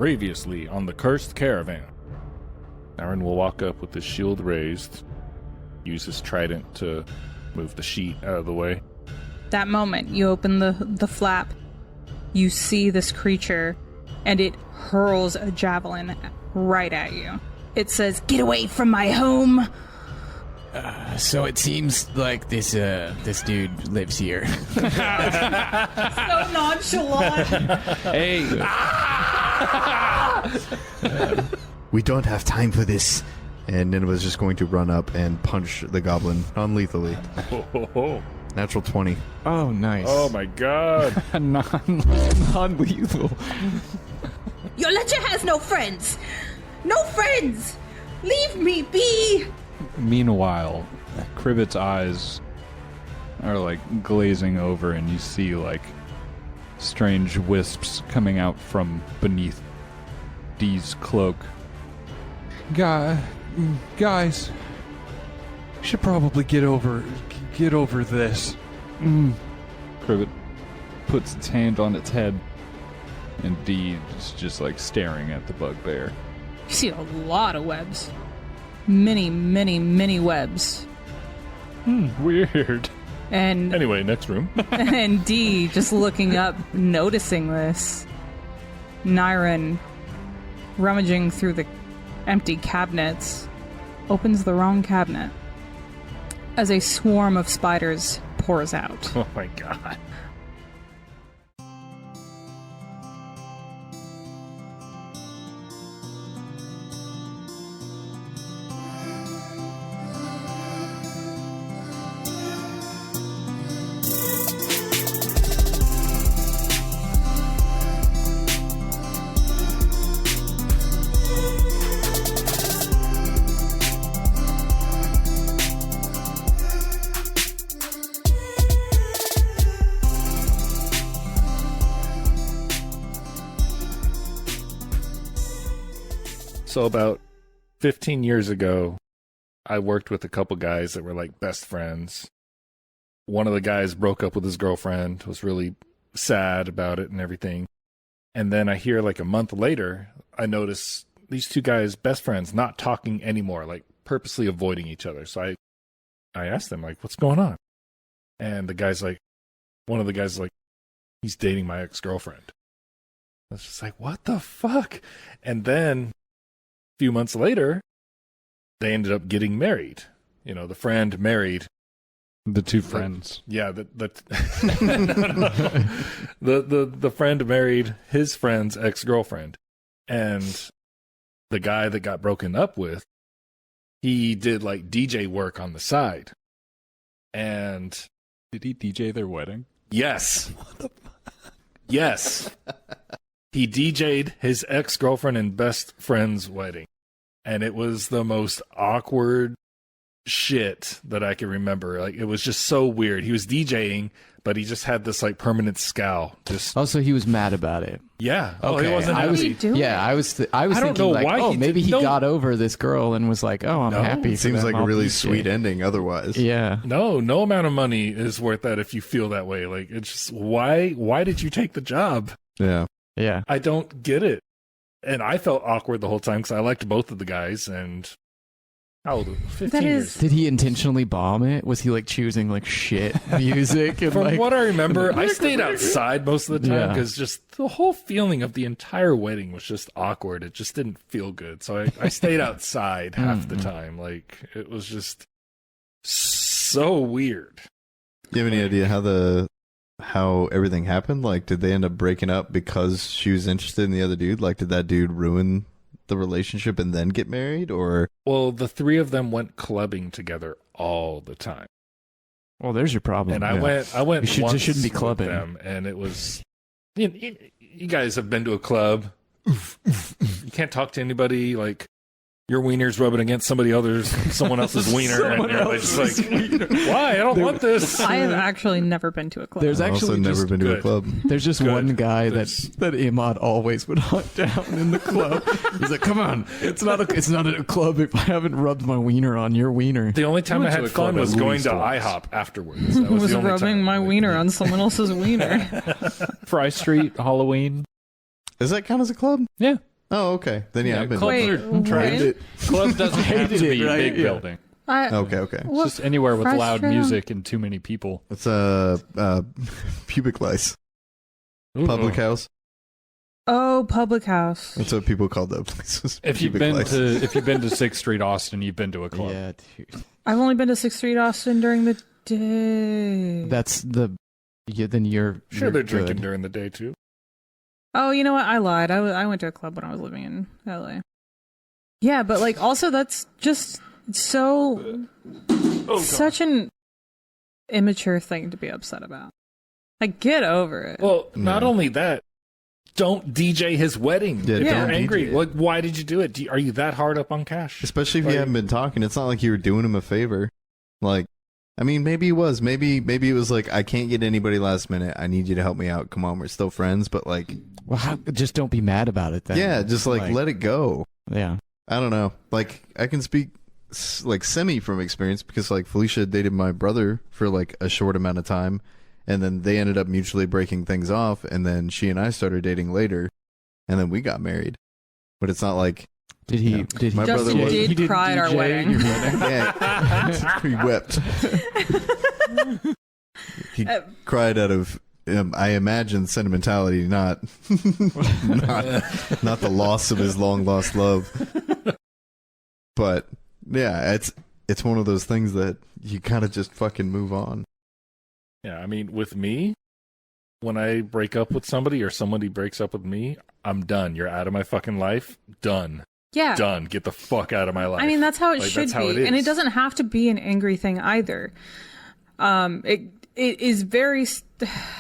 Previously on the Cursed Caravan. Aaron will walk up with his shield raised, use his trident to move the sheet out of the way. That moment, you open the flap, you see this creature, and it hurls a javelin right at you. It says, "Get away from my home!" So it seems like this dude lives here. So nonchalant. Hey. We don't have time for this. And Nineveh's just going to run up and punch the goblin non-lethally. Natural 20. Oh, nice. Oh my god. Non-lethal. Yoletta has no friends! No friends! Leave me be! Meanwhile, Cribbit's eyes are like glazing over, and you see like strange wisps coming out from beneath Dee's cloak. Guys, we should probably get over this. Cribbit puts its hand on its head, and Dee is just like staring at the bugbear. You see a lot of webs. Many, many, many webs. Weird. And Anyway, next room. and Dee just looking up, noticing this. Nyron, rummaging through the empty cabinets, opens the wrong cabinet as a swarm of spiders pours out. Oh my god. So about 15 years ago, I worked with a couple guys that were like best friends. One of the guys broke up with his girlfriend, was really sad about it and everything. And then I hear like a month later, I notice these two guys, best friends, not talking anymore, like purposely avoiding each other. So I asked them, like, what's going on? And one of the guys is like, he's dating my ex-girlfriend. I was just like, what the fuck? And then few months later, they ended up getting married. You know, the friend married The two friends. the friend married his friend's ex-girlfriend, and the guy that got broken up with, he did like DJ work on the side. And Did he DJ their wedding? yes, what the fuck? Yes. He DJ'd his ex-girlfriend and best friend's wedding. And it was the most awkward shit that I can remember. Like, it was just so weird. He was DJing, but he just had this like permanent scowl. Just Also, he was mad about it. yeah. Okay. Oh, he wasn't I was, happy. yeah, I was don't thinking know like, why oh, he maybe did- he no. got over this girl and was like, oh, I'm No. happy. for Seems them. like a I'll really DJ. sweet ending otherwise. Yeah. No amount of money is worth that if you feel that way. Like, it's just, why did you take the job? Yeah. Yeah. I don't get it. And I felt awkward the whole time because I liked both of the guys. And how old? 15 That years. is- Did he intentionally bomb it? Was he like choosing like shit music? And, From like, what I remember, I stayed outside most of the time Yeah. because just the whole feeling of the entire wedding was just awkward. It just didn't feel good. So I stayed outside half the time. Like, it was just so weird. Do you have any idea how everything happened? Like, did they end up breaking up because she was interested in the other dude? Like, did that dude ruin the relationship and then get married? Or Well, the three of them went clubbing together all the time. well, there's your problem. And I Yeah. went You once just shouldn't be with clubbing. them, and it was, you guys have been to a club. You can't talk to anybody. Like, your wiener's rubbing against someone else's wiener, and you're like, just like, why? I don't want this. I have actually never been to a club. There's I've also actually never just, been to a good. club. there's just Good. one guy There's- that Imad always would hunt down in the club. He's like, come on, it's not a club if I haven't rubbed my wiener on your wiener. The only time I went to had a club fun was at going least to once. IHOP afterwards. That I was the only rubbing time. my Like, wiener on someone else's wiener. Fry Street, Halloween. Does that count as a club? Yeah. Oh, okay. Then yeah, I've been. clubs Wait, are tried what? Club doesn't have to be a right? big Yeah. building. Okay. It's What just anywhere with loud frustrating. music and too many people. It's pubic lice. Public house. Oh, public house. That's what people call the places. If you've Pubic lice. if you've been to 6th Street Austin, you've been to a club. Yeah, dude. I've only been to 6th Street Austin during the day. That's the. Yeah, then you're Sure, you're they're drinking good. during the day too. Oh, you know what? I lied. I went to a club when I was living in LA. Yeah, but like also that's just so such an immature thing to be upset about. Like, get over it. Well, not No. only that, don't DJ his wedding. Yeah, If don't you're angry. DJ it. Like, why did you do it? Are you that hard up on Cash? Especially if Like- you haven't been talking. It's not like you were doing him a favor. Like, I mean, maybe it was. Maybe it was like, I can't get anybody last minute. I need you to help me out. Come on, we're still friends. But like, Well, just don't be mad about it then. yeah, just like let it go. Yeah. I don't know. Like, I can speak like semi from experience because like Felicia dated my brother for like a short amount of time, and then they ended up mutually breaking things off, and then she and I started dating later, and then we got married. But it's not like Did he? Yeah. Did he? My brother Justin was- did He didn't cry at our DJ wedding. your wedding? yeah, he wept. He cried out of I imagine sentimentality, not not the loss of his long lost love. But yeah, it's one of those things that you kind of just fucking move on. Yeah, I mean, with me, when I break up with somebody or somebody breaks up with me, I'm done. You're out of my fucking life. Done. Yeah. Done. Get the fuck out of my life. I mean, that's how it Like, should that's how be. it And it is. doesn't have to be an angry thing either. It is very,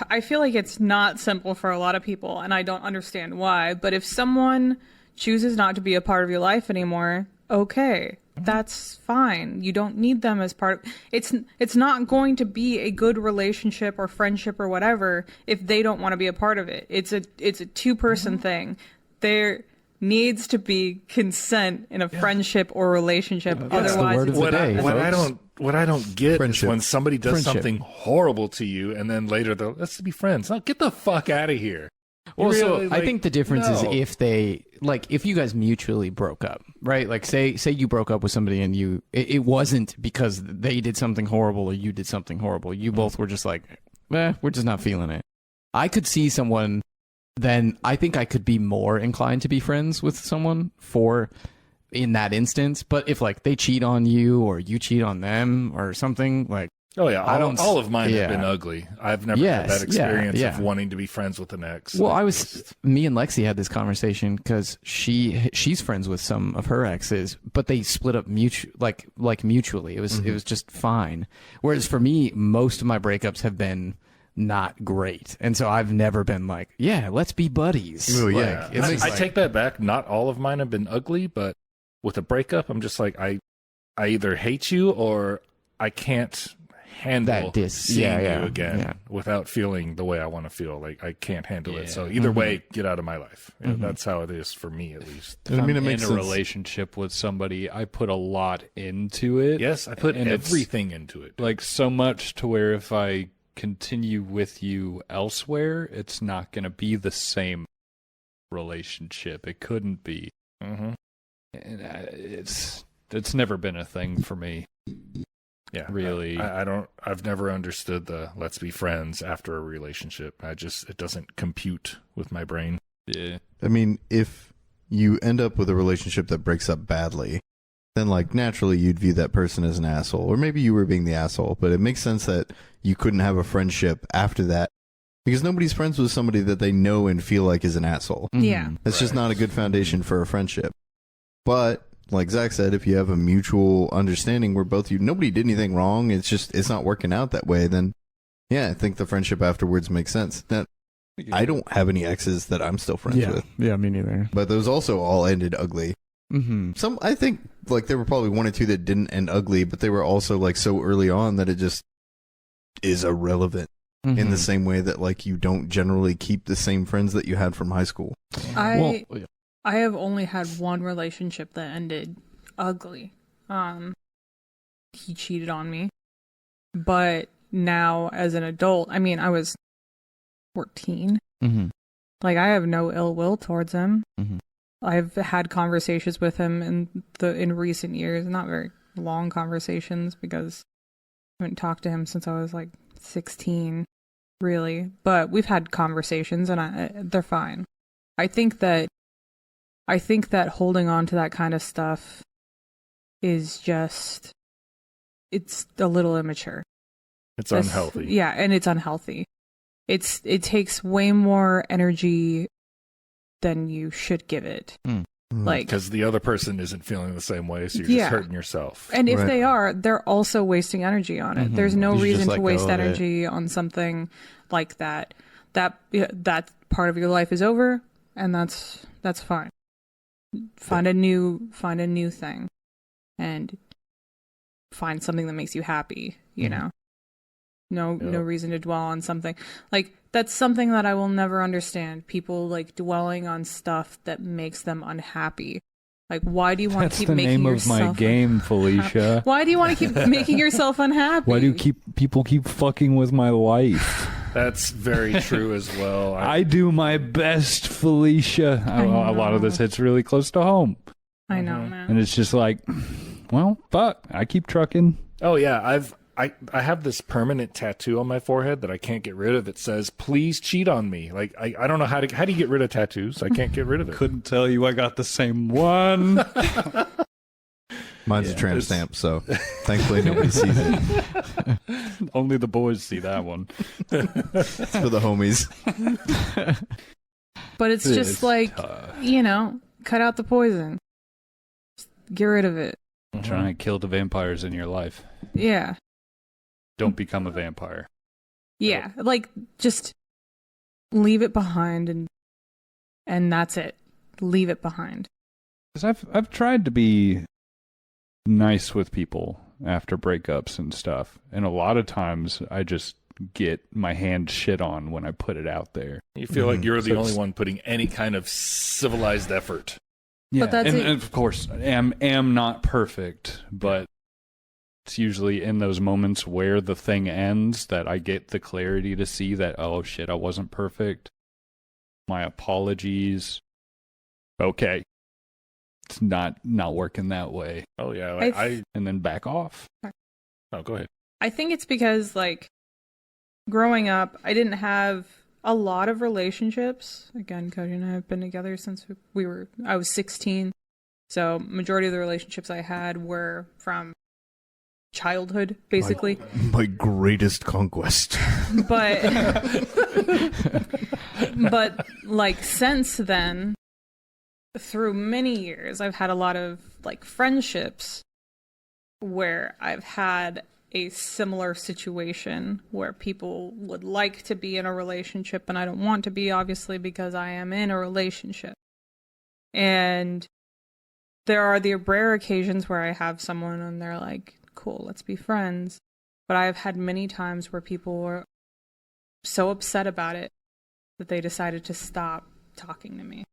I feel like it's not simple for a lot of people, and I don't understand why. But if someone chooses not to be a part of your life anymore, okay, that's fine. You don't need them as part of, it's not going to be a good relationship or friendship or whatever if they don't want to be a part of it. It's a two-person thing. There needs to be consent in a friendship or relationship. That's the Otherwise, word of it's the What day, what I don't get Friendship. is when somebody does Friendship. something horrible to you, and then later they'll let's be friends. No, get the fuck out of here. Well, so Really, I like, think the difference is no. if they if you guys mutually broke up, right? Like say you broke up with somebody and it wasn't because they did something horrible or you did something horrible. You both were just like, we're just not feeling it. I could see someone. Then I think I could be more inclined to be friends with someone in that instance. But if like they cheat on you or you cheat on them or something, like Oh yeah, I don't- all of mine yeah. have been ugly. I've never Yes, had that experience yeah. of wanting to be friends with an ex. well, Like, I was me and Lexi had this conversation because she's friends with some of her exes, but they split up mutually. It was just fine. Whereas for me, most of my breakups have been not great, and so I've never been like, yeah, let's be buddies. Oh, yeah. Like, it's I, just I like- take that back. Not all of mine have been ugly, but with a breakup, I'm just like I either hate you or I can't handle seeing you again without feeling the way I want to feel. Like I can't handle it. So either way, get out of my life. You know, that's how it is for me, at least. If I mean, it I'm makes in a sense. relationship with somebody, I put a lot into it. Yes, I put And it's everything into it. like so much to where if I continue with you elsewhere, it's not going to be the same relationship. It couldn't be. Mm-hmm. And it's never been a thing for me. Yeah, Really. I've never understood the let's be friends after a relationship. It doesn't compute with my brain. Yeah. I mean, if you end up with a relationship that breaks up badly, then like naturally you'd view that person as an asshole, or maybe you were being the asshole. But it makes sense that you couldn't have a friendship after that because nobody's friends with somebody that they know and feel like is an asshole. Yeah. That's just Right. not a good foundation for a friendship. But like Zach said, if you have a mutual understanding where both nobody did anything wrong, it's not working out that way, then yeah, I think the friendship afterwards makes sense. Now, I don't have any exes that I'm still friends with, Yeah, me neither. but those also all ended ugly. Mm-hmm. Some, I think, like there were probably one or two that didn't end ugly, but they were also like so early on that it just is irrelevant in the same way that like you don't generally keep the same friends that you had from high school. I have only had one relationship that ended ugly. He cheated on me. But now as an adult, I mean, I was 14. Mm-hmm. Like, I have no ill will towards him. Mhm. I've had conversations with him in recent years, not very long conversations because I haven't talked to him since I was like 16, really. But we've had conversations and they're fine. I think that holding on to that kind of stuff is just, it's a little immature. It's unhealthy. Yeah, and it's unhealthy. It takes way more energy than you should give it. Like, because the other person isn't feeling the same way, so you're just hurting yourself. And if they are, they're also wasting energy on it. There's no reason to waste energy on something like that. That part of your life is over, and that's fine. Find a new thing, and find something that makes you happy. You know, no reason to dwell on something like. That's something that I will never understand. People like dwelling on stuff that makes them unhappy. Like, why do you want to keep making yourself... That's the name of my game, Felicia. Why do you want to keep making yourself unhappy? Why do people keep fucking with my life? That's very true as well. I do my best, Felicia. A lot of this hits really close to home. I know, man. And it's just like, well, fuck. I keep trucking. Oh, yeah. I have this permanent tattoo on my forehead that I can't get rid of. It says, "Please cheat on me." Like, I don't know how do you get rid of tattoos? I can't get rid of it. Couldn't tell you. I got the same one. Mine's a tramp stamp, so thankfully nobody sees it. Only the boys see that one. It's for the homies. But it's just like, cut out the poison. Just get rid of it. Trying to kill the vampires in your life. Yeah. Don't become a vampire. Yeah, like just leave it behind and that's it. Leave it behind. Because I've tried to be nice with people after breakups and stuff, and a lot of times I just get my hand shit on when I put it out there. You feel like you're the only one putting any kind of civilized effort. Yeah, but that's and of course, am not perfect, but it's usually in those moments where the thing ends that I get the clarity to see that, oh shit, I wasn't perfect. My apologies. Okay. It's not working that way. Oh yeah, and then back off. Oh, go ahead. I think it's because like growing up, I didn't have a lot of relationships. Again, Cody and I have been together since I was 16. So majority of the relationships I had were from childhood, basically. My greatest conquest. But like since then, through many years, I've had a lot of like friendships where I've had a similar situation where people would like to be in a relationship and I don't want to be, obviously, because I am in a relationship. And there are the rare occasions where I have someone and they're like, cool, let's be friends. But I've had many times where people were so upset about it that they decided to stop talking to me.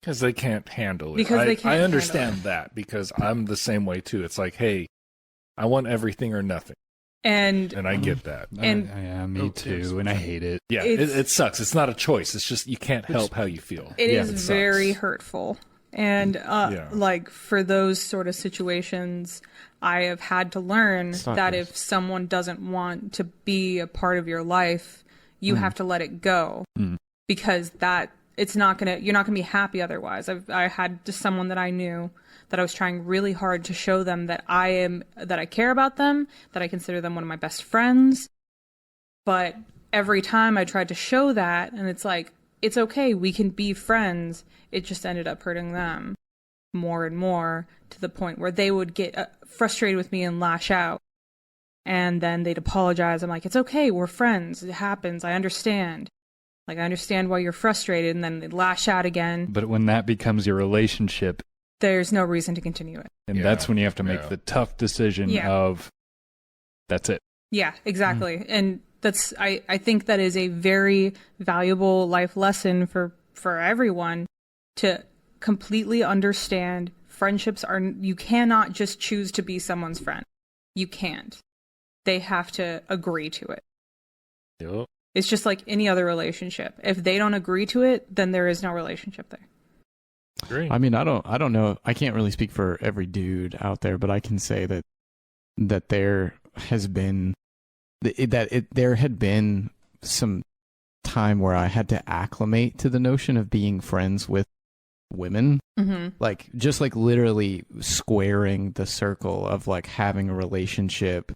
Because they can't handle it. Because they can't I understand handle it. that, because I'm the same way too. It's like, hey, I want everything or nothing. And I get that. And yeah, me too, and I hate it. Yeah, it sucks. It's not a choice. It's just you can't help how you feel. It is very hurtful. And like for those sort of situations, I have had to learn that if someone doesn't want to be a part of your life, you have to let it go, because you're not gonna be happy otherwise. I had just someone that I knew that I was trying really hard to show them that I care about them, that I consider them one of my best friends. But every time I tried to show that, and it's like, it's okay, we can be friends, it just ended up hurting them more and more, to the point where they would get frustrated with me and lash out. And then they'd apologize. I'm like, it's okay, we're friends, it happens, I understand. Like, I understand why you're frustrated, and then they'd lash out again. But when that becomes your relationship, there's no reason to continue it. And that's when you have to make the tough decision of, that's it. Yeah, exactly. And that's, I think that is a very valuable life lesson for everyone, to completely understand friendships you cannot just choose to be someone's friend. You can't. They have to agree to it. Yep. It's just like any other relationship. If they don't agree to it, then there is no relationship there. Agree. I mean, I don't know. I can't really speak for every dude out there, but I can say that there has been there had been some time where I had to acclimate to the notion of being friends with women, like just like literally squaring the circle of like having a relationship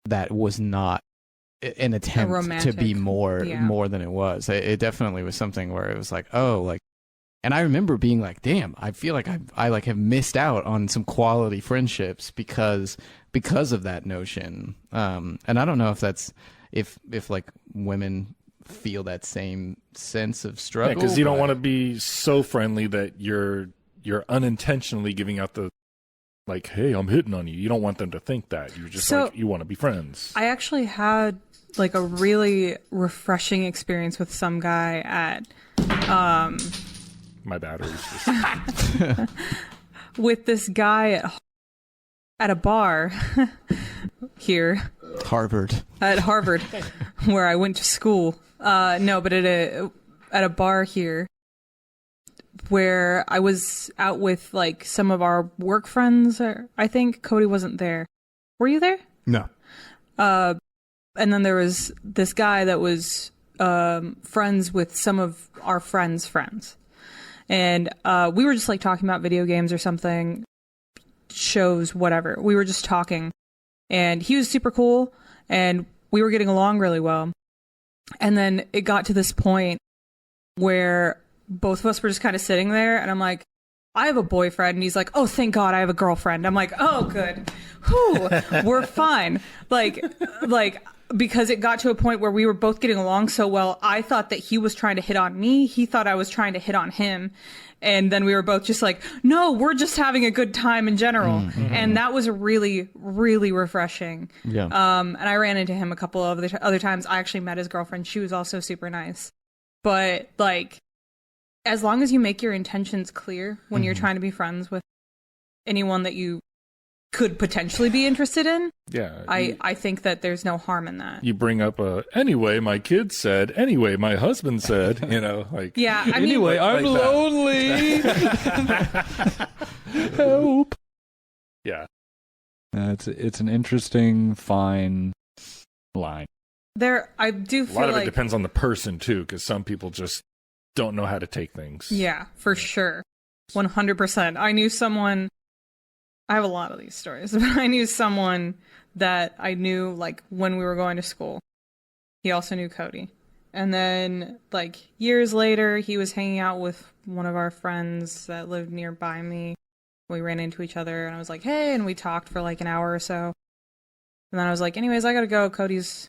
that was not an attempt to be more than it was. It definitely was something where it was like, oh, like, and I remember being like, damn, I feel like I like have missed out on some quality friendships because of that notion. And I don't know if that's if like women feel that same sense of struggle. Because you don't want to be so friendly that you're unintentionally giving out the like, hey, I'm hitting on you. You don't want them to think that. You're just like, you want to be friends. I actually had like a really refreshing experience with some guy at my battery's just with this guy at a bar here at Harvard where I went to school. No, but at a bar here where I was out with like some of our work friends. I think Cody wasn't there. Were you there? No. And then there was this guy that was friends with some of our friends' friends. And we were just like talking about video games or something, shows, whatever. We were just talking. And he was super cool, and we were getting along really well. And then it got to this point where both of us were just kind of sitting there, and I'm like, I have a boyfriend. And he's like, oh, thank God I have a girlfriend. I'm like, oh, good. Whew, we're fine. Like, because it got to a point where we were both getting along so well, I thought that he was trying to hit on me. He thought I was trying to hit on him. And then we were both just like, no, we're just having a good time in general. Mm-hmm. And that was really, really refreshing. Yeah. And I ran into him a couple of other times. I actually met his girlfriend. She was also super nice. But like, as long as you make your intentions clear when you're trying to be friends with anyone that you could potentially be interested in, I think that there's no harm in that. You bring up anyway, my kids said, anyway, my husband said, like, yeah, I mean, anyway, I'm like lonely. Help. Yeah. It's an interesting, fine line. I do feel a lot of like it depends on the person too, because some people just don't know how to take things. Yeah, for sure. 100%. I knew someone, I have a lot of these stories, but I knew someone that I knew like when we were going to school. He also knew Cody. And then like years later, he was hanging out with one of our friends that lived nearby me. We ran into each other and I was like, hey, and we talked for like an hour or so. And then I was like, anyways, I gotta go. Cody's,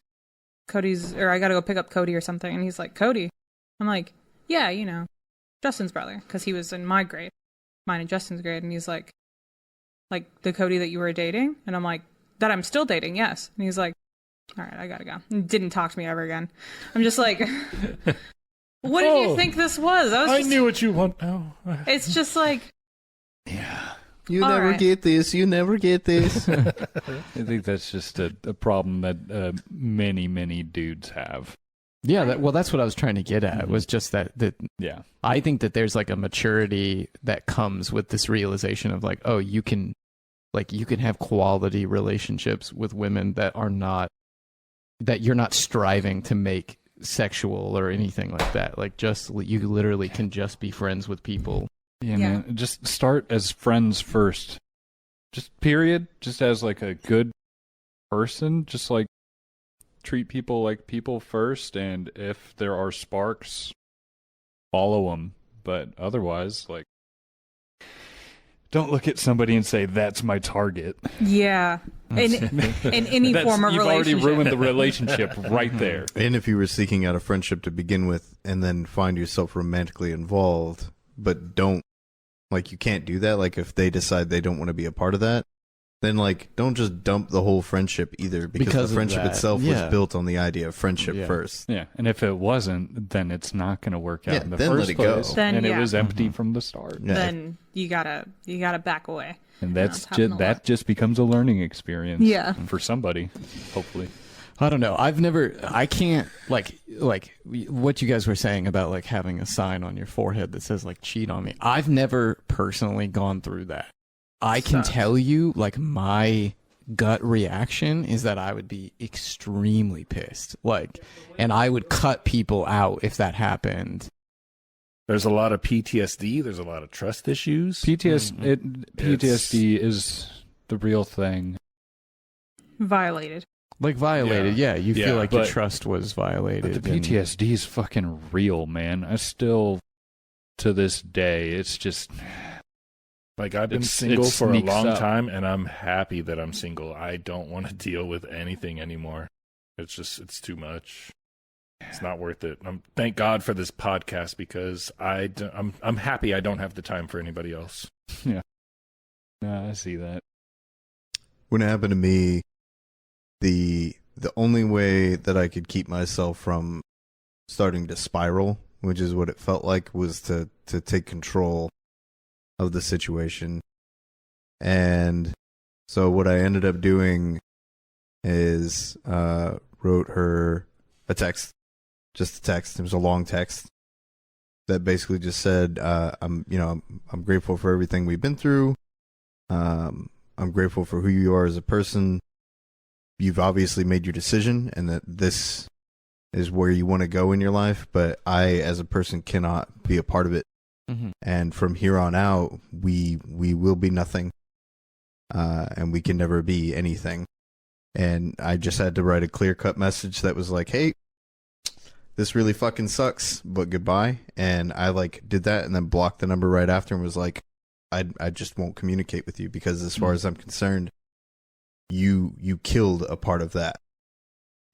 or I gotta go pick up Cody or something. And he's like, Cody? I'm like, yeah, Justin's brother, because he was in my grade, mine and Justin's grade. And he's like the Cody that you were dating? And I'm like, that I'm still dating, yes. And he's like, all right, I gotta go. And didn't talk to me ever again. I'm just like, what did you think this was? I knew what you want now. It's just like, yeah. You never get this. You never get this. I think that's just a problem that many, many dudes have. Yeah, that's what I was trying to get at, was just that yeah. I think that there's like a maturity that comes with this realization of like, oh, you can have quality relationships with women that you're not striving to make sexual or anything like that. Like, just you literally can just be friends with people. Yeah, man. Just start as friends first. Just period. Just as like a good person. Just like treat people like people first, and if there are sparks, follow them. But otherwise, like, don't look at somebody and say, that's my target. Yeah. In any form of relationship. You've already ruined the relationship right there. And if you were seeking out a friendship to begin with and then find yourself romantically involved, but you can't do that. Like, if they decide they don't want to be a part of that, then don't just dump the whole friendship either, because the friendship itself was built on the idea of friendship first. Yeah, and if it wasn't, then it's not going to work out in the then first let it place. go. Then, it was empty from the start. Yeah. Then you gotta back away. And that just becomes a learning experience. Yeah. For somebody, hopefully. I don't know. I can't, like what you guys were saying about like having a sign on your forehead that says like cheat on me. I've never personally gone through that. I can tell you, like, my gut reaction is that I would be extremely pissed. Like, and I would cut people out if that happened. There's a lot of PTSD. There's a lot of trust issues. PTSD is the real thing. Violated. Like, violated, yeah. You feel like your trust was violated. But the PTSD is fucking real, man. I still, to this day, it's just... Like, I've been single for a long time, and I'm happy that I'm single. I don't want to deal with anything anymore. It's too much. It's not worth it. Thank God for this podcast, because I'm happy I don't have the time for anybody else. Yeah. I see that. When it happened to me, the only way that I could keep myself from starting to spiral, which is what it felt like, was to take control of the situation. And so what I ended up doing is wrote her a text, just a text. It was a long text that basically just said, I'm grateful for everything we've been through. I'm grateful for who you are as a person. You've obviously made your decision, and that this is where you want to go in your life, but I, as a person, cannot be a part of it. Mm-hmm. And from here on out, we will be nothing, and we can never be anything. And I just had to write a clear-cut message that was like, hey, this really fucking sucks, but goodbye. And I did that, and then blocked the number right after, and was like, I just won't communicate with you, because as far as I'm concerned, you killed a part of that.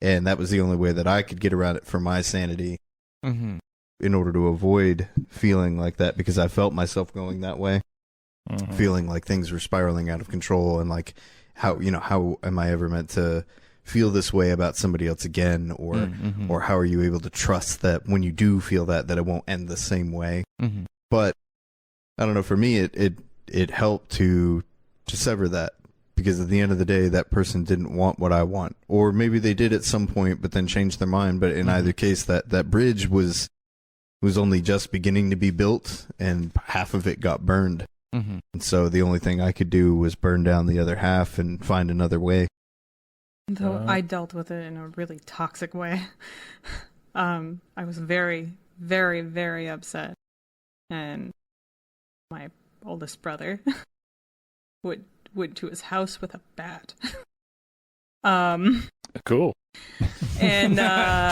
And that was the only way that I could get around it for my sanity. Mm-hmm. In order to avoid feeling like that, because I felt myself going that way, feeling like things were spiraling out of control, and like, how am I ever meant to feel this way about somebody else again, or how are you able to trust that when you do feel that it won't end the same way? Mm-hmm. But I don't know, for me it helped to sever that, because at the end of the day, that person didn't want what I want, or maybe they did at some point but then changed their mind. But in either case, that bridge was only just beginning to be built, and half of it got burned. Mm-hmm. And so the only thing I could do was burn down the other half and find another way. Though I dealt with it in a really toxic way. I was very, very, very upset. And my oldest brother went to his house with a bat. Cool. And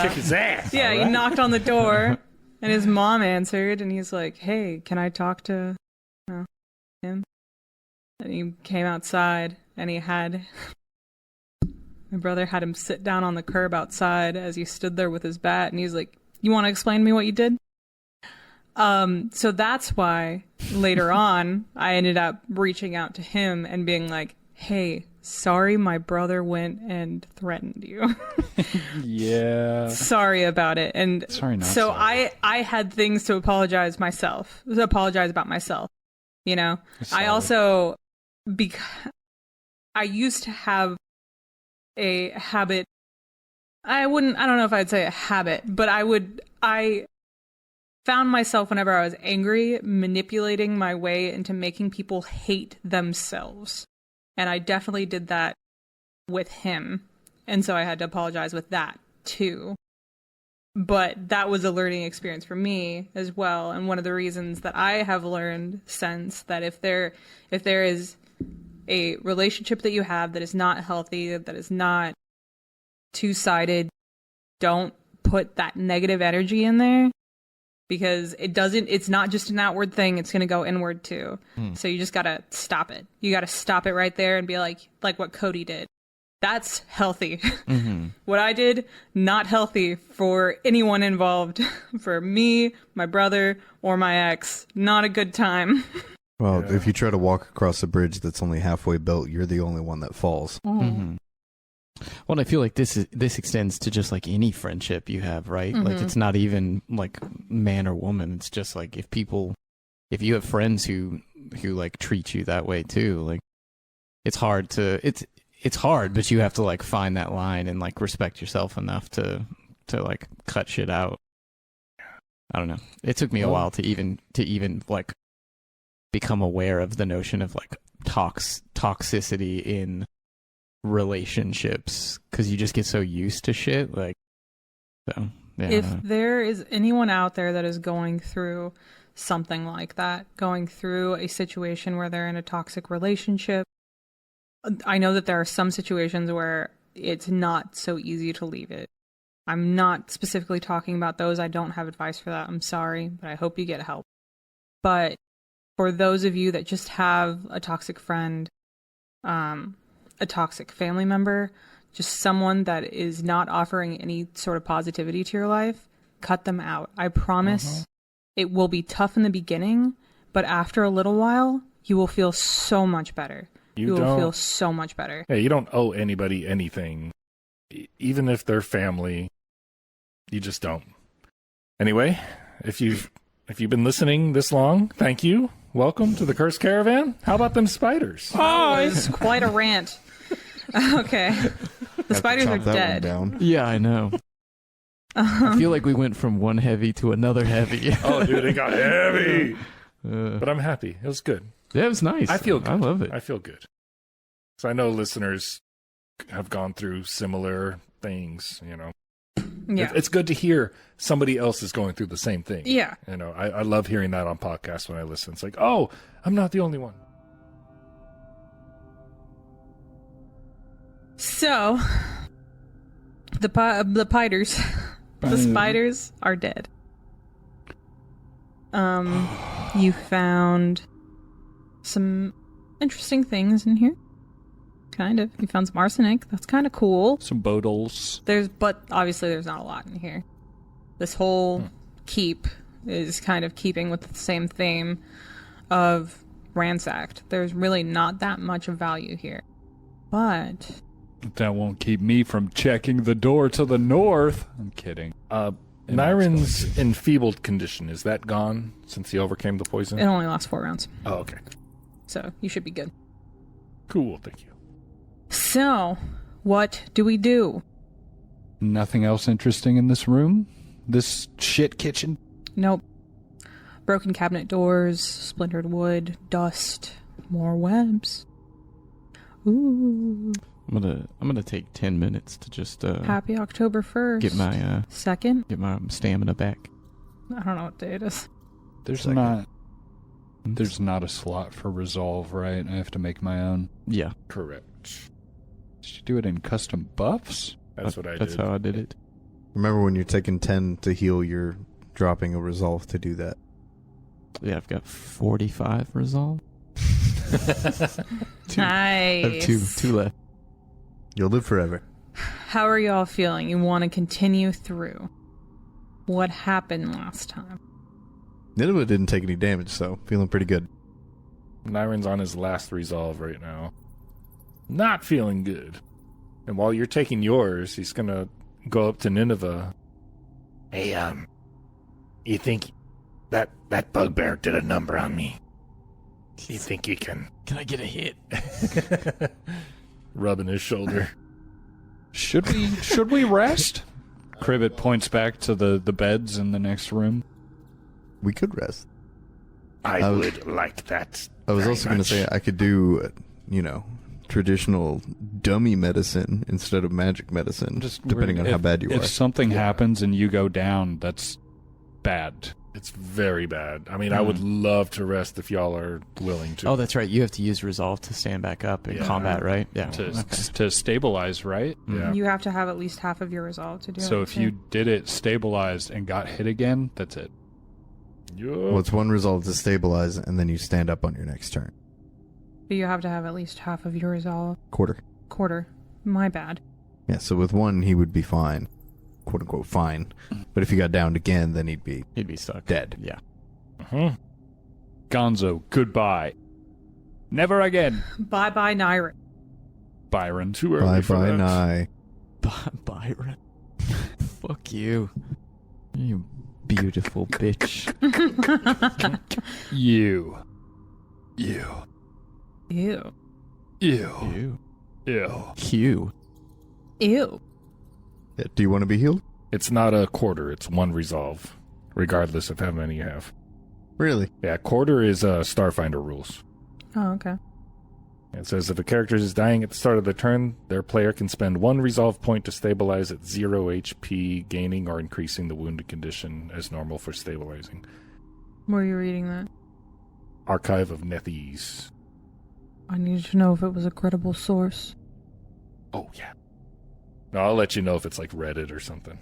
kick his ass. Yeah, he knocked on the door. And his mom answered, and he's like, hey, can I talk to him? And he came outside, and my brother had him sit down on the curb outside as he stood there with his bat, and he's like, you want to explain to me what you did? So that's why later on, I ended up reaching out to him and being like, hey, sorry my brother went and threatened you. Yeah. Sorry about it. And sorry. I had things to apologize about myself. You know, I also, because I used to have a habit. I don't know if I'd say a habit, but I found myself whenever I was angry, manipulating my way into making people hate themselves. And I definitely did that with him. And so I had to apologize with that too. But that was a learning experience for me as well. And one of the reasons that I have learned since, that if there is a relationship that you have that is not healthy, that is not two-sided, don't put that negative energy in there, because it's not just an outward thing, it's going to go inward too. So you just got to stop it. You got to stop it right there and be like what Cody did. That's healthy. Mm-hmm. What I did, not healthy for anyone involved. For me, my brother, or my ex, not a good time. Well, if you try to walk across a bridge that's only halfway built, you're the only one that falls. Mm-hmm. Well, I feel like this extends to just like any friendship you have, right? Mm-hmm. Like, it's not even like man or woman. It's just like if you have friends who like treat you that way too, like it's hard to it's hard, but you have to like find that line and like respect yourself enough to like cut shit out. I don't know. It took me a while to even like become aware of the notion of like toxicity in relationships, because you just get so used to shit. Like, so yeah. If there is anyone out there that is going through something like that, going through a situation where they're in a toxic relationship, I know that there are some situations where it's not so easy to leave it. I'm not specifically talking about those. I don't have advice for that. I'm sorry, but I hope you get help. But for those of you that just have a toxic friend, a toxic family member, just someone that is not offering any sort of positivity to your life, cut them out. I promise it will be tough in the beginning, but after a little while, you will feel so much better. You will feel so much better. Yeah, you don't owe anybody anything, even if they're family. You just don't. Anyway, if you've been listening this long, thank you. Welcome to the Cursed Caravan. How about them spiders? Oh, it's quite a rant. Okay. The spiders are dead. Yeah, I know. I feel like we went from one heavy to another heavy. Oh, dude, it got heavy. But I'm happy. It was good. Yeah, it was nice. I feel good. I love it. I feel good. So I know listeners have gone through similar things, you know. Yeah. It's good to hear somebody else is going through the same thing. Yeah. You know, I love hearing that on podcasts when I listen. It's like, oh, I'm not the only one. So, the spiders, the spiders are dead. You found some interesting things in here. Kind of. You found some arsenic. That's kind of cool. Some bodles. But obviously there's not a lot in here. This whole keep is kind of keeping with the same theme of ransacked. There's really not that much of value here. But that won't keep me from checking the door to the north. I'm kidding. Nyron's enfeebled condition, is that gone since he overcame the poison? it only lasts 4 rounds. Oh, okay. So you should be good. Cool, thank you. So, what do we do? Nothing else interesting in this room? This shit kitchen? Nope. Broken cabinet doors, splintered wood, dust, more webs. Ooh. I'm gonna take 10 minutes to just Happy October 1st. get my second. get my stamina back. I don't know what day it is. There's not a slot for resolve, right? I have to make my own. Yeah, Correct. Did you do it in custom buffs? That's what I did. That's how I did it. Remember when you're taking 10 to heal, you're dropping a resolve to do that. Yeah, I've got 45 resolve. Nice. I have two left. You'll live forever. How are y'all feeling? You want to continue through? What happened last time? Nineveh didn't take any damage, so feeling pretty good. Nyron's on his last resolve right now. Not feeling good. And while you're taking yours, he's gonna go up to Nineveh. Hey, you think that bugbear did a number on me? You think you can... Can I get a hit? Rubbing his shoulder. Should we rest? Cribbit points back to the beds in the next room. We could rest. I would like that. I was very also going to much. say I could do, traditional dummy medicine instead of magic medicine, just depending on how bad you are. If something happens and you go down, that's bad. It's very bad. I mean, I would love to rest if y'all are willing to. Oh, that's right. You have to use resolve to stand back up in combat, right? Yeah. To stabilize, right? Yeah. You have to have at least half of your resolve to do it. So if you did it stabilized and got hit again, that's it. Well, it's one resolve to stabilize, and then you stand up on your next turn. But you have to have at least half of your resolve. Quarter. My bad. Yeah, so with one, he would be fine. Quote unquote fine. But if he got downed again, then he'd be stuck. dead. Yeah. Gonzo, goodbye. Never again. Bye-bye, Nyron. Byron. Too early for Bye-bye, that. Nye. Byron. Fuck you. You beautiful bitch. You. Ew. Ew. Ew. Q. Ew. Yeah, do you want to be healed? It's not a quarter, it's 1 resolve, regardless of how many you have. Really? Yeah, quarter is Starfinder rules. Oh, okay. It says if a character is dying at the start of the turn, their player can spend 1 resolve point to stabilize at 0 HP, gaining or increasing the wounded condition as normal for stabilizing. Where are you reading that? Archive of Nethes. I needed to know if it was a credible source. Oh, yeah. No, I'll let you know if it's like Reddit or something.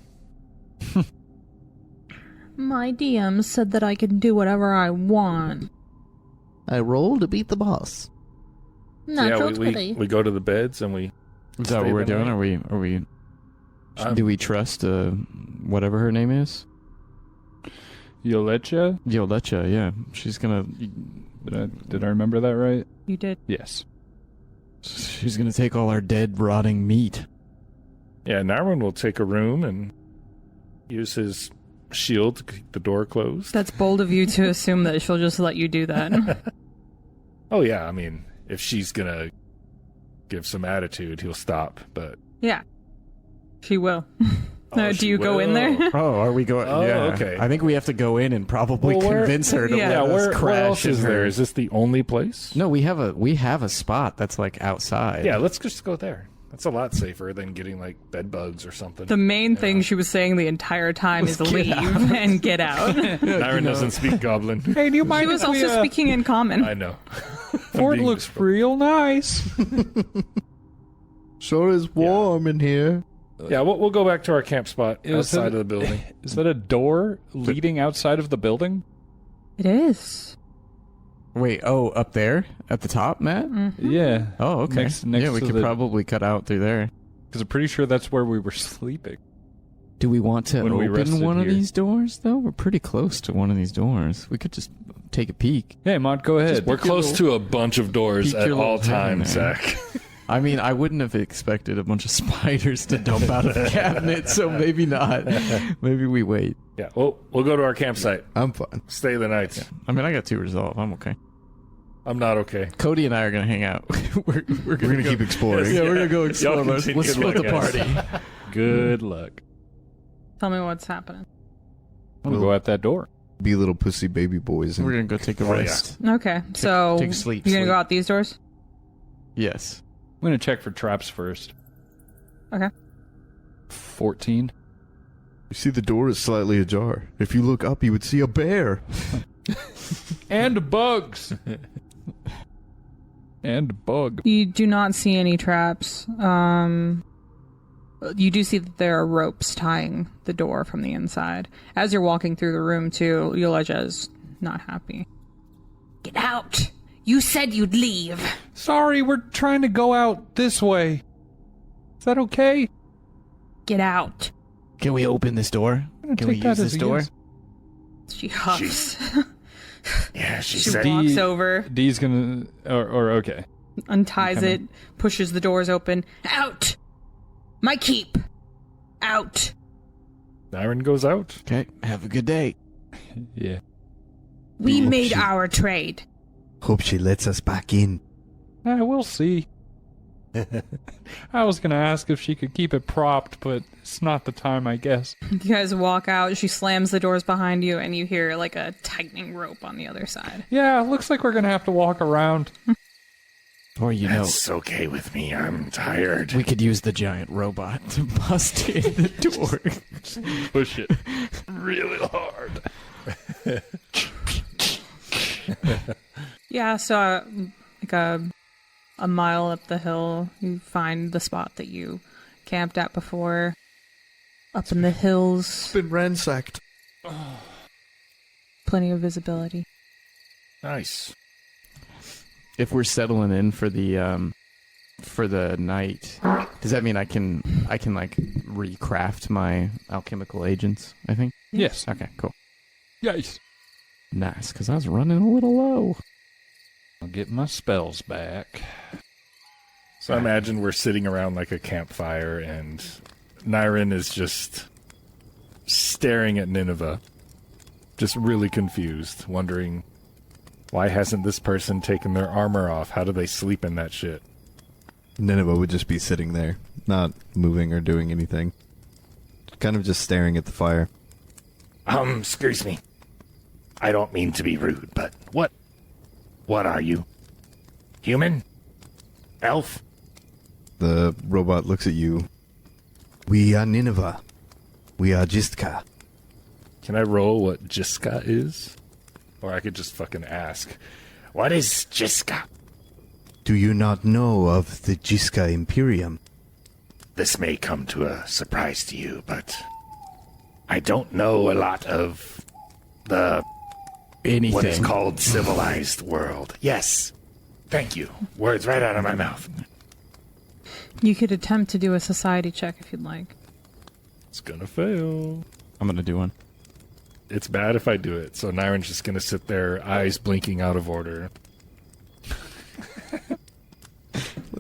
My DM said that I can do whatever I want. I roll to beat the boss. Natural yeah, we go to the beds and we... Is that what stay we're the doing? night. Are we do we trust whatever her name is? Yolecha? Yolecha, yeah. She's gonna Did I remember that right? You did. Yes. she's gonna take all our dead, rotting meat. Yeah, Narwin will take a room and use his shield to keep the door closed. That's bold of you to assume that she'll just let you do that. Oh, yeah, I mean, if she's gonna give some attitude, he'll stop, but... Yeah. She will. Oh, Do she you go in there? will. Oh, are we going? Oh, yeah. okay. I think we have to go in and probably Well, convince her to yeah. let us where crash. else is in her- there? Is this the only place? No, we have a spot that's like outside. Yeah, let's just go there. That's a lot safer than getting, like, bed bugs or something. The main thing she was saying the entire time is Let's get leave and get out. Nyron doesn't speak Goblin. Hey, do you She mind was if we, also speaking in common. I know. Fort being looks disrespectful. real nice. Sure is warm in here. Yeah, we'll go back to our camp spot Is outside it- of the building. Is that a door leading outside of the building? It is. Wait. Oh, up there at the top, Matt. Yeah. Oh, okay. Next yeah, we to could the- probably cut out through there. Because I'm pretty sure that's where we were sleeping. Do we want to When we open rested one of here. these doors, though? We're pretty close to one of these doors. We could just take a peek. Hey, Mod, go ahead. We're close to a bunch of doors peek at your all little head in times, there. Zach. I mean, I wouldn't have expected a bunch of spiders to dump out of the cabinet, so maybe not. Maybe we wait. Yeah, we'll go to our campsite. I'm fine. Stay the night. I mean, I got 2 resolve. I'm okay. I'm not okay. Cody and I are going to hang out. we're We're gonna keep exploring. Yeah, we're going to go Y'all explore. Let's continue split the like party. this. Good luck. Tell me what's happening. We'll go out that door. Be little pussy baby boys. We're And going to go take a Oh, yeah. rest. Okay, so take a sleep, you're gonna sleep. go out these doors? Yes. I'm going to check for traps first. Okay. 14. you see the door is slightly ajar. If you look up, you would see a bear. And bugs. And bug. You do not see any traps. You do see that there are ropes tying the door from the inside. As you're walking through the room, too, Yoleja is not happy. Get out! You said you'd leave. Sorry, we're trying to go out this way. Is that okay? Get out. Can we open this door? I'm gonna Can we take that use as this a door? yes. She huffs. Yeah, she She said. walks over, D's gonna... Or okay. unties Okay. it, pushes the doors open. Out! My keep! Out! Nyron goes out. Okay, have a good day. Yeah. We Oh, made shit. our trade. Hope she lets us back in. We'll see. I was gonna ask if she could keep it propped, but it's not the time, I guess. You guys walk out, she slams the doors behind you, and you hear like a tightening rope on the other side. Yeah, looks like we're gonna have to walk around. Or, you know, It's okay with me. I'm tired. we could use the giant robot to bust in the door. Push it really hard. Yeah, so like a mile up the hill, you find the spot that you camped at before. Up in the hills, Been ransacked. plenty of visibility. Nice. If we're settling in for the night, does that mean I can like recraft my alchemical agents? I think. Yes. Okay. Cool. Yes. Nice, because I was running a little low. I'll get my spells back. So I imagine we're sitting around like a campfire, and Nyron is just staring at Nineveh, just really confused, wondering, why hasn't this person taken their armor off? How do they sleep in that shit? Nineveh would just be sitting there, not moving or doing anything. Kind of just staring at the fire. Excuse me. I don't mean to be rude, but what are you? Human? Elf? The robot looks at you. We are Nineveh. We are Jistka. Can I roll what Jiska is? Or I could just fucking ask. What is Jiska? Do you not know of the Jistka Imperium? This may come to a surprise to you, but I don't know a lot of the Anything. what is called civilized world. Yes. Thank you. Words right out of my mouth. You could attempt to do a society check if you'd like. It's gonna fail. I'm gonna do one. It's bad if I do it, so Nyron's just gonna sit there, eyes blinking out of order.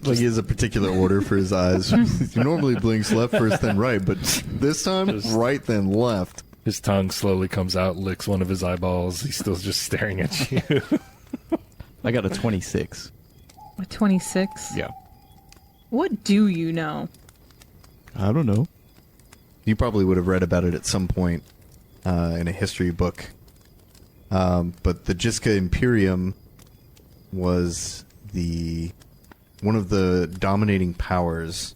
Like he has a particular order for his eyes. He normally blinks left first, then right, but this time, right, then left. His tongue slowly comes out, licks one of his eyeballs. He's still just staring at you. I got a 26. A 26? Yeah. What do you know? I don't know. You probably would have read about it at some point in a history book. But the Jistka Imperium was one of the dominating powers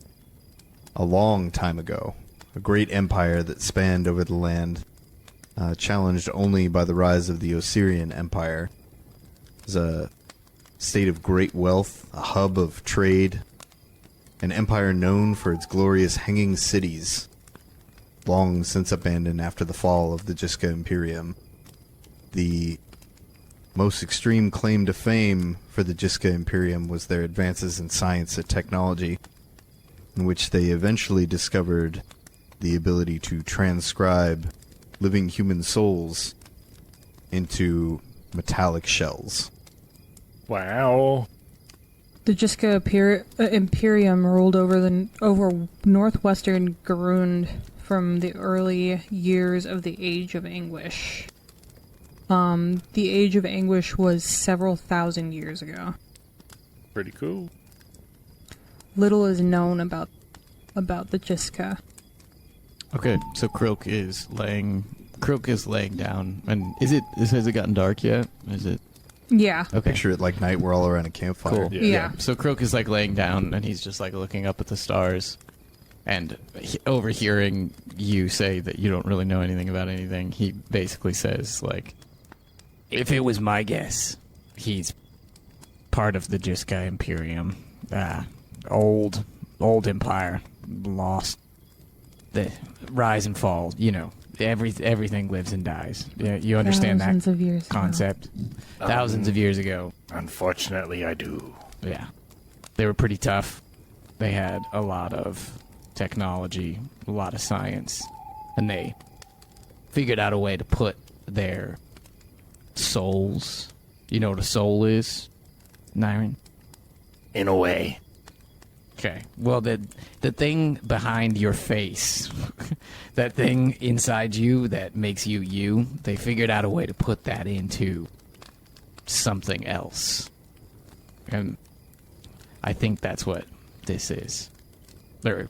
a long time ago. A great empire that spanned over the land, challenged only by the rise of the Osirian Empire. It was a state of great wealth, a hub of trade, an empire known for its glorious hanging cities, long since abandoned after the fall of the Jistka Imperium. The most extreme claim to fame for the Jistka Imperium was their advances in science and technology, in which they eventually discovered the ability to transcribe living human souls into metallic shells. Wow. The Jistka Imperium ruled over northwestern Garund from the early years of the Age of Anguish. The Age of Anguish was several thousand years ago. Pretty cool. Little is known about the Jistka. Okay, so Krilk is laying down, and has it gotten dark yet? Is it? Yeah. Okay. Picture it like night, we're all around a campfire. Cool. Yeah. So Krilk is like laying down, and he's just like looking up at the stars, and overhearing you say that you don't really know anything about anything. He basically says like, "If it was my guess, he's part of the Jistka Imperium. Old empire, lost. The rise and fall, everything lives and dies. Yeah, you understand Thousands that of years concept? Thousands of years ago. Unfortunately, I do. Yeah. They were pretty tough. They had a lot of technology, a lot of science, and they figured out a way to put their souls. You know what a soul is, Nyron? In a way. Okay. Well, the thing behind your face, that thing inside you that makes you you, they figured out a way to put that into something else. And I think that's what this is. Or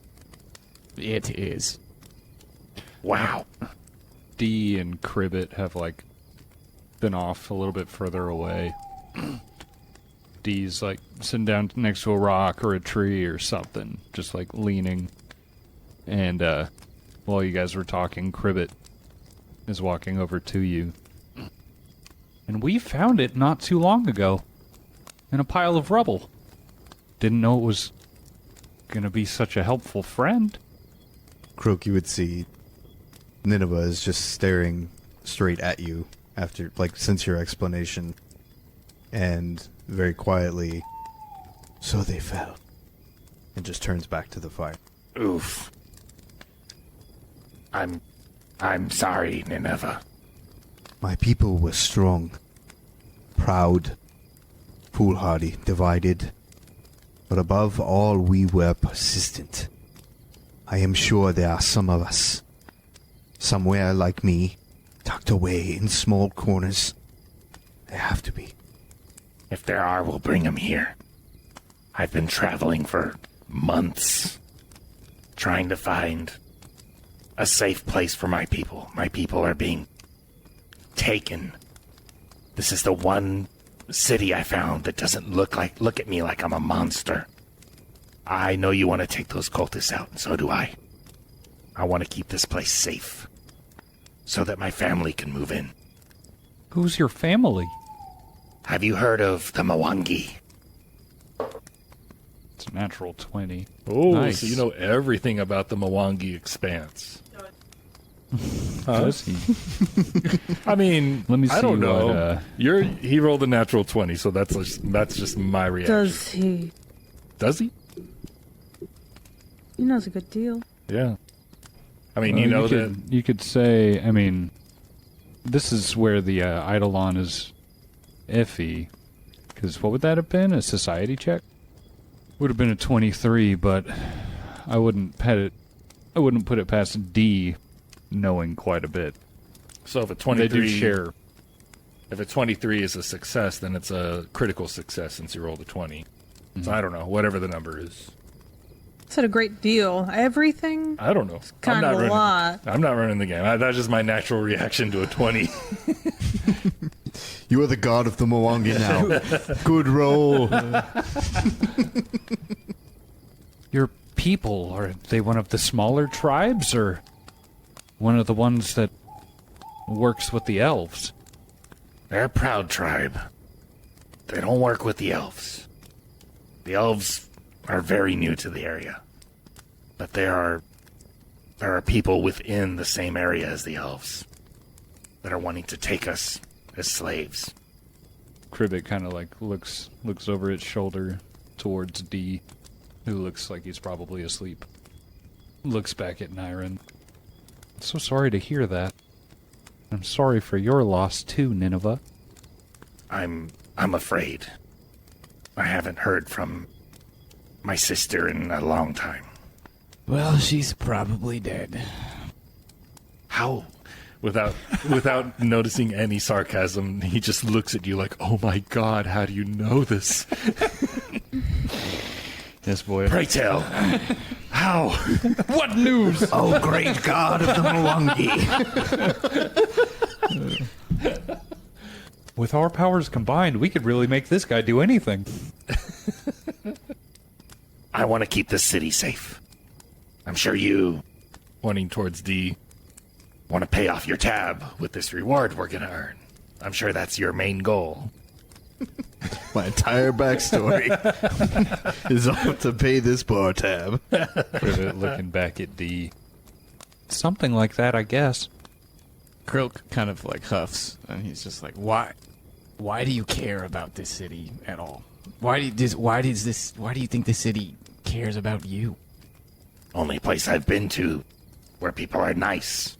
it is. Wow. D and Cribbit have been off a little bit further away. D's sitting down next to a rock or a tree or something, just leaning. And while you guys were talking, Cribbit is walking over to you. And we found it not too long ago in a pile of rubble. Didn't know it was going to be such a helpful friend. Croak, you would see Nineveh is just staring straight at you after, since your explanation. And very quietly, so they fell. And just turns back to the fire. Oof. I'm sorry, Nineveh. My people were strong, proud, foolhardy, divided. But above all, we were persistent. I am sure there are some of us, somewhere like me, tucked away in small corners. There have to be. If there are, we'll bring them here. I've been traveling for months, trying to find a safe place for my people. My people are being taken. This is the one city I found that doesn't look at me like I'm a monster. I know you want to take those cultists out, and so do I. I want to keep this place safe so that my family can move in. Who's your family? Have you heard of the Mwangi? It's a natural 20. Oh, Nice. so you know everything about the Mwangi expanse. Does he? I mean, Let me I see don't know. what, He rolled a natural 20, so that's just my reaction. Does he? Does he? He knows a good deal. Yeah. I mean, Well, you know you could say, I mean, this is where the Eidolon is iffy. Because what would that have been? A society check? Would have been a 23, but I wouldn't put it past D knowing quite a bit. so if a 23 They do share. If a 23 is a success, then it's a critical success since you rolled a 20. So I don't know, whatever the number is. Said a great deal. Everything? I don't know. Kind of a lot. I'm not running the game. That's just my natural reaction to a 20. You are the god of the Mwangi now. Good roll. Your people, are they one of the smaller tribes, or one of the ones that works with the elves? They're a proud tribe. They don't work with the elves. The elves are very new to the area. But there are people within the same area as the elves that are wanting to take us as slaves. Cribbit kind of like looks over its shoulder towards D, who looks like he's probably asleep. Looks back at Nyren. I'm so sorry to hear that. I'm sorry for your loss too, Nineveh. I'm afraid. I haven't heard from my sister in a long time. Well, she's probably dead. How? Without noticing any sarcasm, he just looks at you like, "Oh my God, how do you know this?" Yes, boy. Pray tell. How? What news? Oh, great god of the Mwangi. With our powers combined, we could really make this guy do anything. I want to keep this city safe. I'm sure you Pointing towards D. want to pay off your tab with this reward we're going to earn. I'm sure that's your main goal. My entire backstory is all to pay this bar tab. Cribbit looking back at D. Something like that, I guess. Krilk kind of like huffs, and he's just like, "Why? Why do you care about this city at all? Why do you think the city cares about you?" Only place I've been to where people are nice.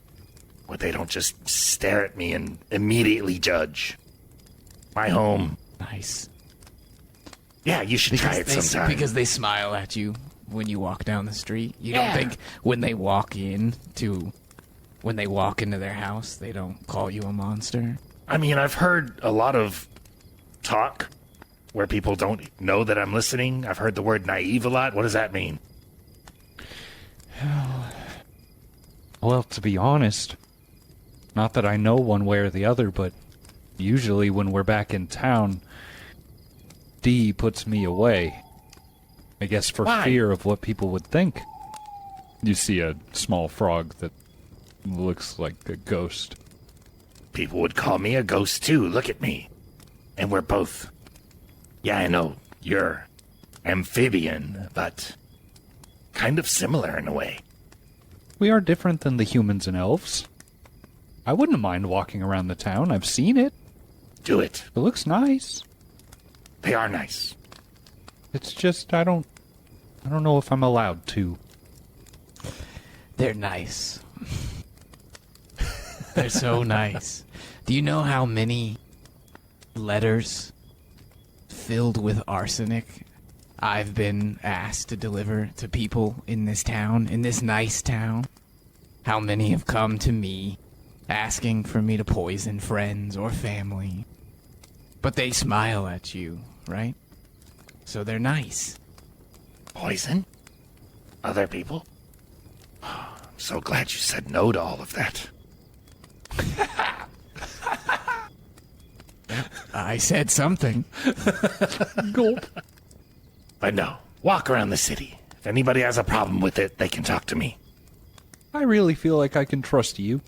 Where they don't just stare at me and immediately judge. My home. Nice. Yeah, you should try it sometime. Because they smile at you when you walk down the street. You don't Yeah. think when they walk into their house, they don't call you a monster? I mean, I've heard a lot of talk where people don't know that I'm listening. I've heard the word naive a lot. What does that mean? Well, to be honest, not that I know one way or the other, but usually when we're back in town, D puts me away. I guess for Why? fear of what people would think. You see a small frog that looks like a ghost. People would call me a ghost too. Look at me. And we're both. Yeah, I know. You're amphibian, but kind of similar in a way. We are different than the humans and elves. I wouldn't mind walking around the town. I've seen it. Do it. It looks nice. They are nice. It's just I don't know if I'm allowed to. They're nice. They're so nice. Do you know how many letters filled with arsenic I've been asked to deliver to people in this town, in this nice town? How many have come to me asking for me to poison friends or family? But they smile at you, right? So they're nice. Poison? Other people? I'm so glad you said no to all of that. I said something. Gulp. But no, walk around the city. If anybody has a problem with it, they can talk to me. I really feel like I can trust you.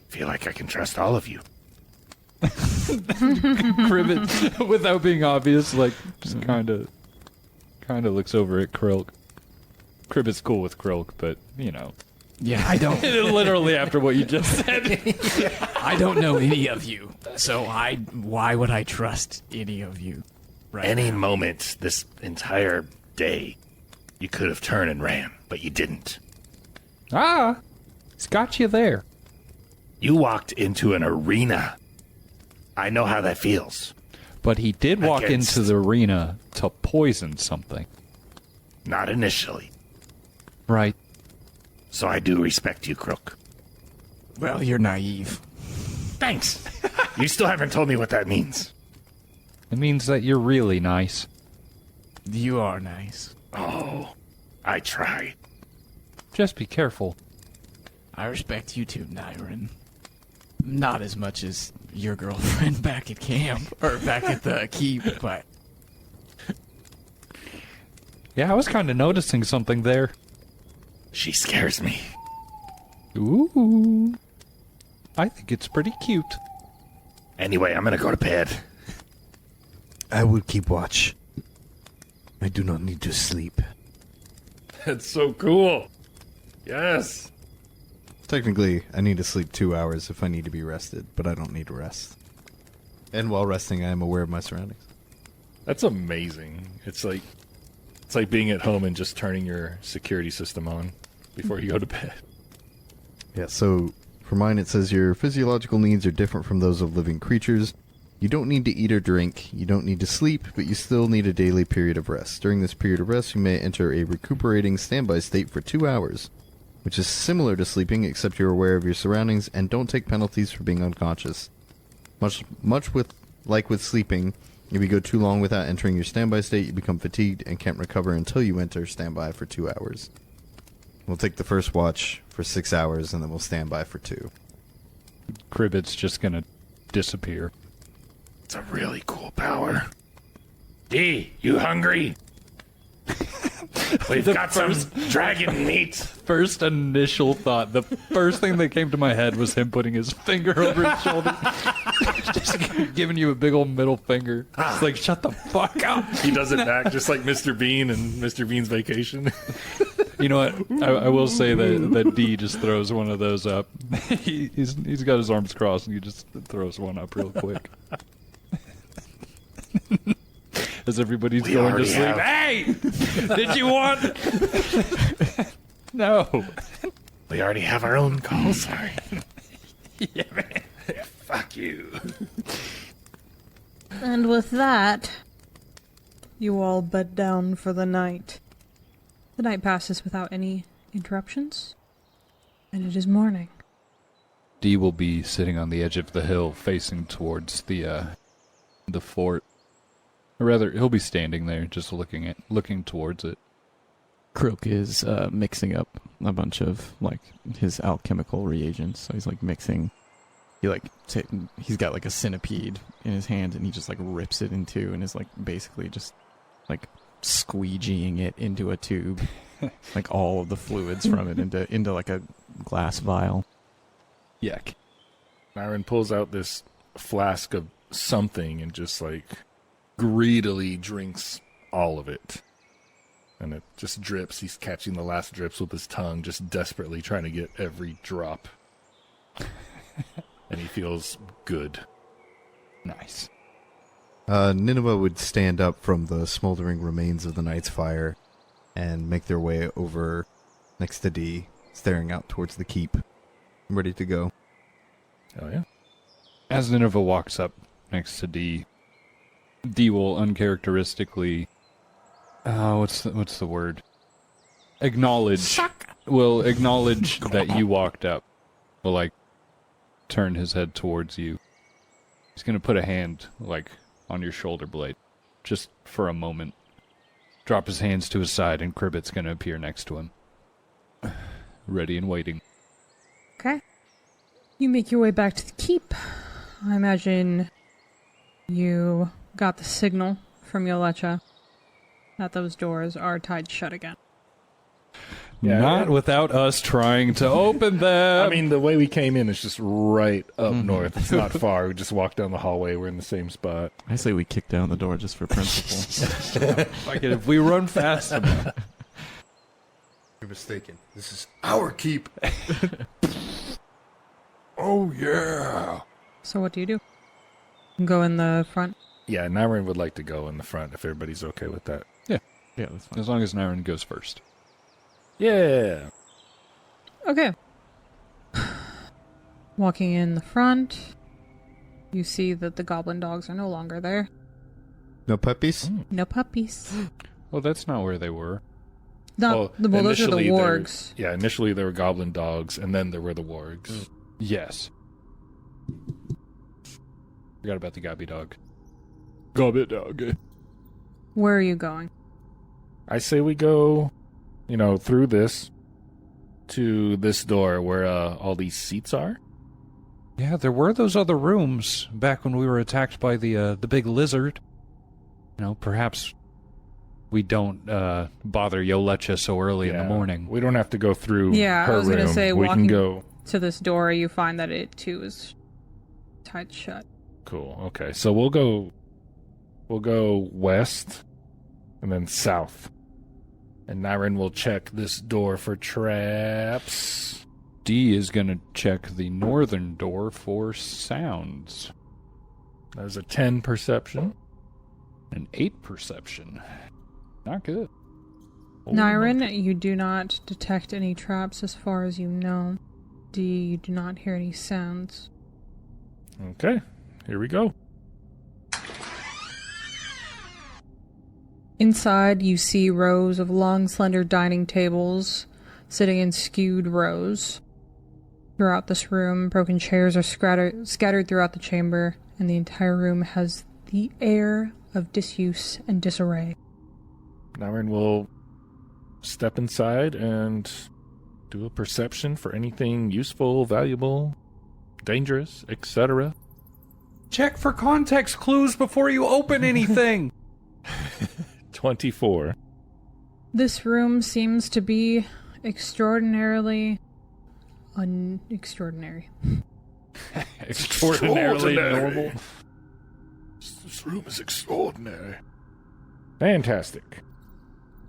Feel like I can trust all of you. Cribbit, without being obvious, like, just kind of looks over at Krilk. Cribbit's cool with Krilk, but, you know. Yeah, I don't. Literally after what you just said. I don't know any of you, so why would I trust any of you? Right Any now? moment this entire day, you could have turned and ran, but you didn't. Ah, it's got you there. You walked into an arena. I know how that feels. But he did walk Against- into the arena to poison something. Not initially. Right. So I do respect you, Crook. Well, you're naive. Thanks. You still haven't told me what that means. It means that you're really nice. You are nice. Oh, I try. Just be careful. I respect you too, Nyron. Not as much as your girlfriend back at camp, or back at the keep, but... Yeah, I was kind of noticing something there. She scares me. Ooh. I think it's pretty cute. Anyway, I'm gonna go to bed. I will keep watch. I do not need to sleep. That's so cool. Yes. Technically, I need to sleep 2 hours if I need to be rested, but I don't need to rest. And while resting, I am aware of my surroundings. That's amazing. It's like being at home and just turning your security system on before you go to bed. Yeah, so for mine it says your physiological needs are different from those of living creatures. You don't need to eat or drink, you don't need to sleep, but you still need a daily period of rest. During this period of rest, you may enter a recuperating standby state for 2 hours, which is similar to sleeping except you're aware of your surroundings and don't take penalties for being unconscious. Much with sleeping, if you go too long without entering your standby state, you become fatigued and can't recover until you enter standby for 2 hours. We'll take the first watch for 6 hours, and then we'll stand by for 2. Cribbit's just gonna disappear. It's a really cool power. D, you hungry? We've got some dragon meat. First initial thought, the first thing that came to my head was him putting his finger over his shoulder. Just giving you a big old middle finger. It's like, shut the fuck up. He does it back just like Mr. Bean and Mr. Bean's Vacation. You know what? I will say that D just throws one of those up. He's got his arms crossed and he just throws one up real quick. As everybody's We going to already sleep. have- Hey! Did you want? No. We already have our own call sign. Yeah, man. Fuck you. And with that, you all bed down for the night. The night passes without any interruptions, and it is morning. D will be sitting on the edge of the hill facing towards the fort. Or rather, he'll be standing there just looking towards it. Krilk is mixing up a bunch of like his alchemical reagents. So he's like mixing. He's got like a centipede in his hand, and he just like rips it in two, and is like basically just like squeegeeing it into a tube, like all of the fluids from it into like a glass vial. Yuck. Myron pulls out this flask of something and just like greedily drinks all of it. And it just drips. He's catching the last drips with his tongue, just desperately trying to get every drop. And he feels good. Nice. Nineveh would stand up from the smoldering remains of the night's fire and make their way over next to D, staring out towards the keep, ready to go. Oh, yeah. As Nineveh walks up next to D, D will uncharacteristically, what's the word? Acknowledge. Will acknowledge that you walked up. Will like turn his head towards you. He's gonna put a hand like on your shoulder blade, just for a moment. drop his hands to his side, and Cribbit's going to appear next to him. Ready and waiting. Okay. You make your way back to the keep. I imagine you got the signal from Yolecha that those doors are tied shut again. Yeah, Not without us trying to open them. I mean, the way we came in is just right up north. It's not far. We just walked down the hallway. We're in the same spot. I say we kick down the door just for principle. Like if we run fast enough. You're mistaken. This is our keep. Oh, yeah. So what do you do? Go in the front? Yeah, Nyrin would like to go in the front if everybody's okay with that. Yeah, that's fine. As long as Nyrin goes first. Yeah. Okay. Walking in the front, you see that the goblin dogs are no longer there. No puppies? No puppies. Well, that's not where they were. No, those are the initially wargs. Initially there were goblin dogs, and then there were the wargs. Yes. Forgot about the Gobby dog. Gobby dog. Where are you going? I say we go, through this to this door where all these seats are. Yeah, there were those other rooms back when we were attacked by the big lizard. Perhaps we don't bother Yolecha so early in the morning. We don't have to go through Yeah, her I was going to room. say, we walking can go. to this door, you find that it too is tied shut. Cool. Okay, so we'll go west and then south. And Nyrin will check this door for traps. D is going to check the northern door for sounds. There's a 10 perception. An 8 perception. Not good. Nyrin, you do not detect any traps as far as you know. D, you do not hear any sounds. Okay, here we go. Inside, you see rows of long, slender dining tables sitting in skewed rows. Throughout this room, broken chairs are scattered throughout the chamber, and the entire room has the air of disuse and disarray. Nyrin will step inside and do a perception for anything useful, valuable, dangerous, etc. Check for context clues before you open anything. 24. This room seems to be extraordinarily unextraordinary. Extraordinarily normal. This room is extraordinary. Fantastic.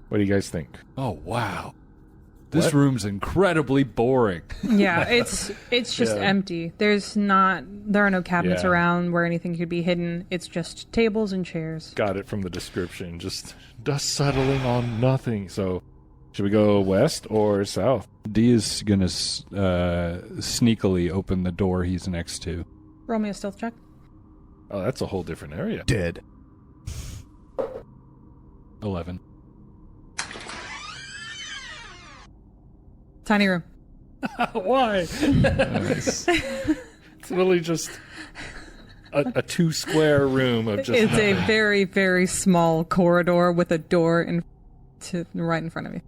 What do you guys think? Oh, wow. This What? room's incredibly boring. Yeah, it's just Yeah. empty. There are no cabinets Yeah. around where anything could be hidden. It's just tables and chairs. Got it from the description. Just dust settling on nothing. So, should we go west or south? D is going to sneakily open the door he's next to. Roll me a stealth check. Oh, that's a whole different area. Dead. 11. Tiny room. Why? It's really just a 2-square room of just. It's a very, very small corridor with a door right in front of you.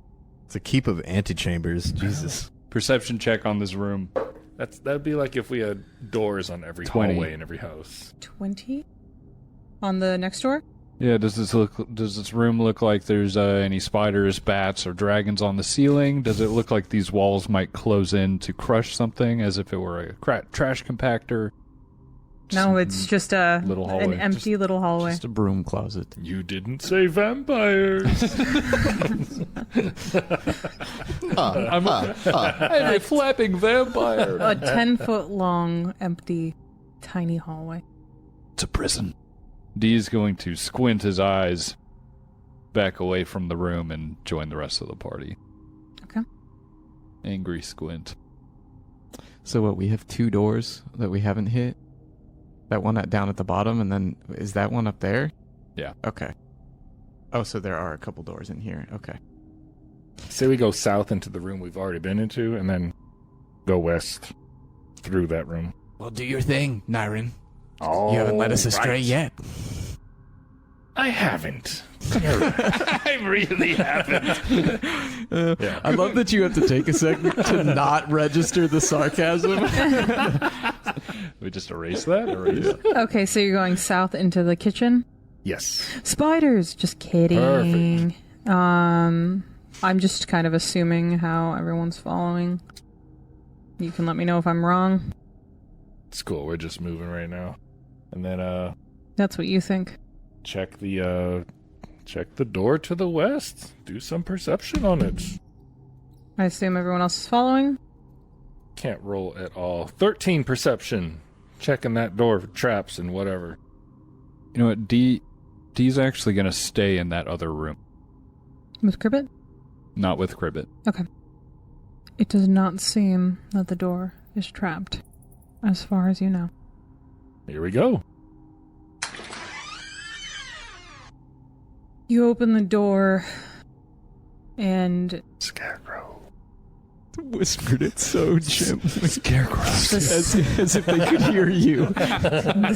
It's a keep of antechambers. Jesus. Perception check on this room. That'd be like if we had doors on every 20. hallway in every house. 20? On the next door? Yeah, does this room look like there's any spiders, bats, or dragons on the ceiling? Does it look like these walls might close in to crush something as if it were a trash compactor? No, it's just a little hallway. an empty little hallway. Just a broom closet. You didn't say vampires. I'm a flapping vampire. A 10-foot long, empty, tiny hallway. It's a prison. D's going to squint his eyes back away from the room and join the rest of the party. Okay. Angry squint. So what, we have 2 doors that we haven't hit? That one down at the bottom, and then is that one up there? Yeah. Okay. Oh, so there are a couple doors in here. Okay. Say we go south into the room we've already been into, and then go west through that room. Well, do your thing, Nyrin. Oh, You haven't led us astray right. yet. I haven't. I really haven't. Yeah. I love that you have to take a second to not register the sarcasm. We just erase that? Okay, so you're going south into the kitchen? Yes. Spiders! Just kidding. Perfect. I'm just kind of assuming how everyone's following. You can let me know if I'm wrong. It's cool. We're just moving right now. And then, That's what you think. check the door to the west. Do some perception on it. I assume everyone else is following? Can't roll at all. 13 perception. Checking that door for traps and whatever. You know what? D's actually going to stay in that other room. With Cribbit? Not with Cribbit. Okay. It does not seem that the door is trapped, as far as you know. Here we go. You open the door, and Scarecrow. Whispered it so gently. Scarecrow. As if they could hear you. the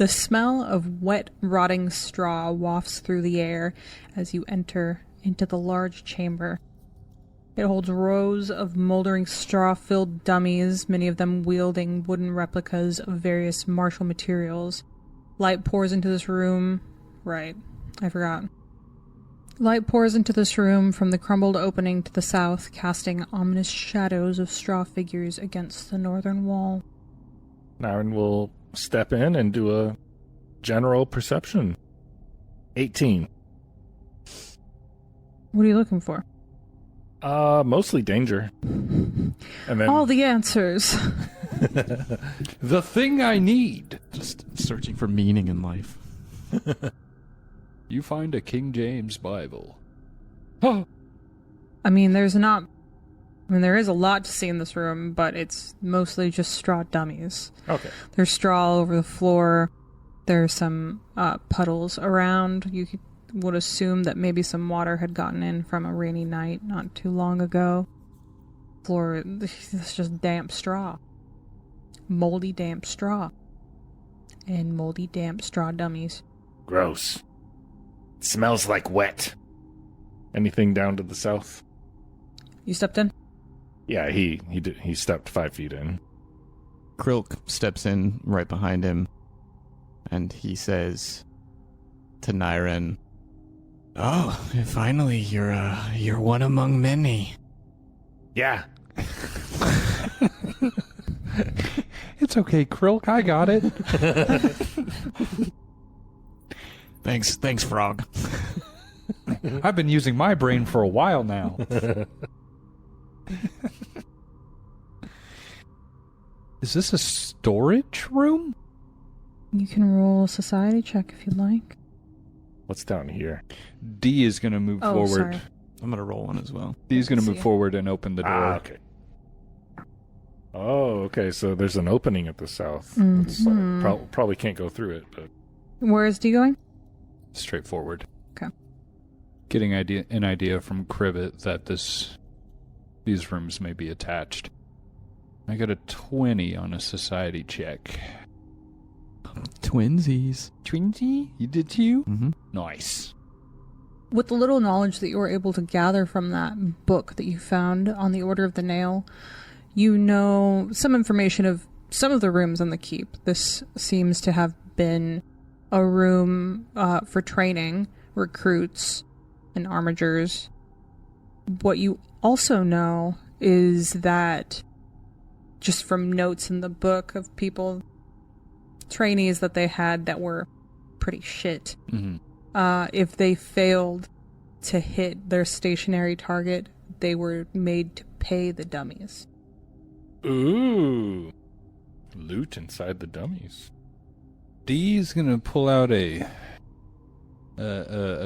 smell of wet, rotting straw wafts through the air as you enter into the large chamber. It holds rows of moldering straw-filled dummies, many of them wielding wooden replicas of various martial materials. Light pours into this room. Right, I forgot. Light pours into this room from the crumbled opening to the south, casting ominous shadows of straw figures against the northern wall. Naren will step in and do a general perception. 18. What are you looking for? Mostly danger. And then All the answers. The thing I need. Just searching for meaning in life. You find a King James Bible. I mean, there is a lot to see in this room, but it's mostly just straw dummies. Okay. There's straw all over the floor. There's some puddles around. You would assume that maybe some water had gotten in from a rainy night not too long ago. Floor is just damp straw. Moldy, damp straw. And moldy, damp straw dummies. Gross. It smells like wet. Anything down to the south? You stepped in? Yeah, he stepped 5 feet in. Krilk steps in right behind him, and he says to Nyren, "Oh, finally, you're one among many." Yeah. It's okay, Krilk. I got it. Thanks, Frog. I've been using my brain for a while now. Is this a storage room? You can roll a society check if you'd like. What's down here? D is going to move Oh, forward. sorry. I'm gonna roll one as well. D is going to See move it. forward and open the door. Okay. Oh, okay. So there's an opening at the south. Mhm. It's like, probably can't go through it, but Where is D going? Straightforward. Okay. Getting an idea from Cribbit that these rooms may be attached. I got a 20 on a society check. Twinsies. Twinsy? You did too? Mm-hmm. Nice. With the little knowledge that you were able to gather from that book that you found on the Order of the Nail, you know some information of some of the rooms on the keep. This seems to have been a room for training recruits and armigers. What you also know is that, just from notes in the book of people, trainees that they had that were pretty shit, Mm-hmm. if they failed to hit their stationary target, they were made to pay the dummies. ooh, loot inside the dummies. D's gonna pull out a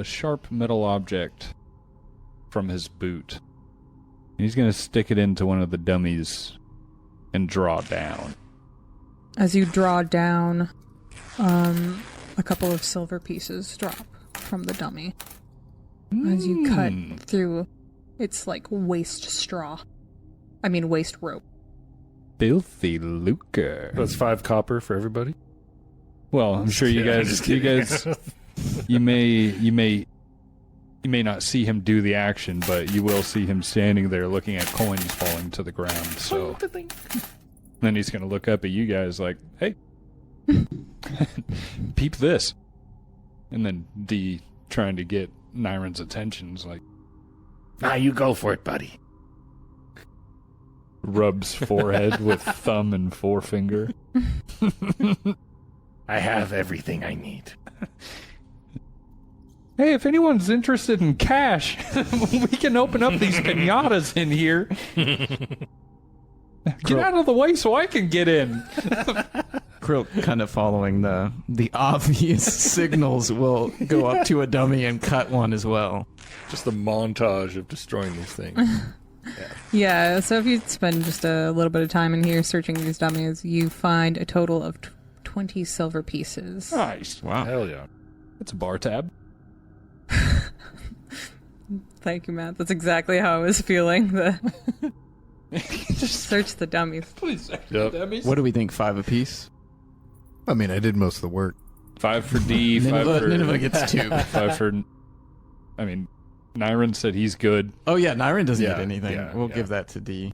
sharp metal object from his boot. He's gonna stick it into one of the dummies and draw down. As you draw down, a couple of silver pieces drop from the dummy. As you cut through its waist straw. I mean waist rope. Filthy lucre. That's 5 copper for everybody. Well, I'm sure you Yeah, guys You may not see him do the action, but you will see him standing there looking at coins falling to the ground. So then he's going to look up at you guys like, hey, peep this. And then D, trying to get Nyron's attention, is like, Nah, you go for it, buddy. rubs forehead with thumb and forefinger. I have everything I need. Hey, if anyone's interested in cash, we can open up these pinatas in here. Get out of the way so I can get in. Krill, kind of following the obvious signals, will go up to a dummy and cut one as well. Just a montage of destroying these things. Yeah, so if you spend just a little bit of time in here searching these dummies, you find a total of 20 silver pieces. Nice. Wow. Hell yeah. That's a bar tab. Thank you, Matt. That's exactly how I was feeling. Just search the dummies. Please search Yep. the dummies. What do we think? 5 apiece? I mean, I did most of the work. 5 for D, 5 for... Nineveh gets 2. 5 for... I mean, Nyron said he's good. Oh yeah, Nyron doesn't Yeah, get anything. yeah, We'll yeah. give that to D.